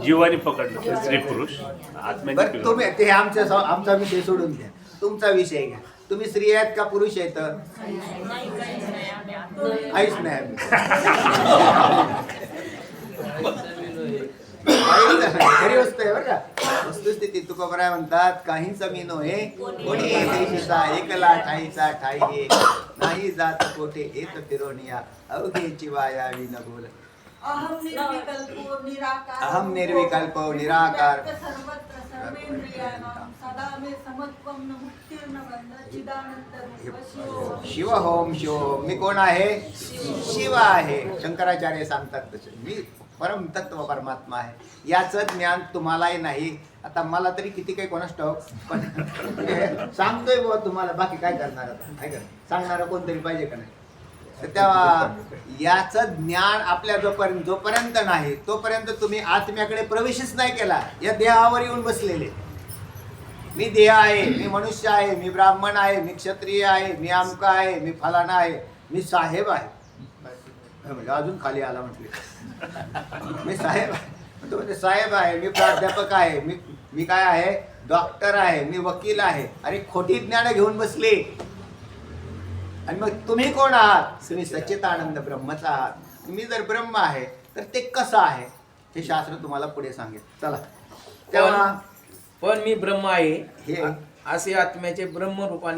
जीवाने पकडलं स्त्री पुरुष आत्म्याने. तुम्ही ते आमचा विषय सोडून घ्या, तुमचा विषय घ्या. तुम्ही स्त्री आहेत का पुरुष आहेत? आईच नाही. खरी वस्तू आहे बरं का. वस्तुस्थिती तुकोबराय म्हणतात, काहीच मी नव्हे कोणी देशीचा एकला ठाईचा ठाई हे नाही जात कोठे येत फिरोनिया अवघेची वायावी न बोल. अहम निर्विकल्पो निराकार सर्वत्र सर्वेंद्रियाणां सदा मे समत्वं न मुक्तिर्न बंध चिदानंद शिव होम शिव. मी कोण आहे? शिव आहे. शंकराचार्य सांगतात तसे मी परम तत्व परमात्मा आहे. याचं ज्ञान तुम्हालाही नाही. आता मला तरी किती काही कोणास ठाऊक, पण सांगतोय बुवा तुम्हाला. बाकी काय करणार आता? काय करणार? सांगणारं कोणतरी पाहिजे का नाही? तर तेव्हा याचं ज्ञान आपल्या जोपर्यंत नाही तोपर्यंत तुम्ही आत्म्याकडे प्रवेशच नाही केला. या देहावर येऊन बसलेले. मी देह आहे, मी मनुष्य आहे, मी ब्राह्मण आहे, मी क्षत्रिय आहे, मी आमका आहे, मी फलाना आहे, मी साहेब आहे. म्हणजे अजून खाली आला म्हटले. मी साहेब आहे. तो म्हणजे साहेब आहे, मी प्राध्यापक आहे, मी काय आहे? डॉक्टर आहे, मी वकील आहे. अरे खोटी ज्ञान घेऊन बसले. आणि मग तुम्ही कोण आहात? तुम्ही सच्चिदानंद ब्रह्मचा आहात. तुम्ही जर ब्रह्म आहे तर ते कसं आहे हे शास्त्र तुम्हाला पुढे सांगेल. चला तेव्हा पण मी ब्रह्म आहे हे असे आत्म्याचे ब्रह्म रूपाने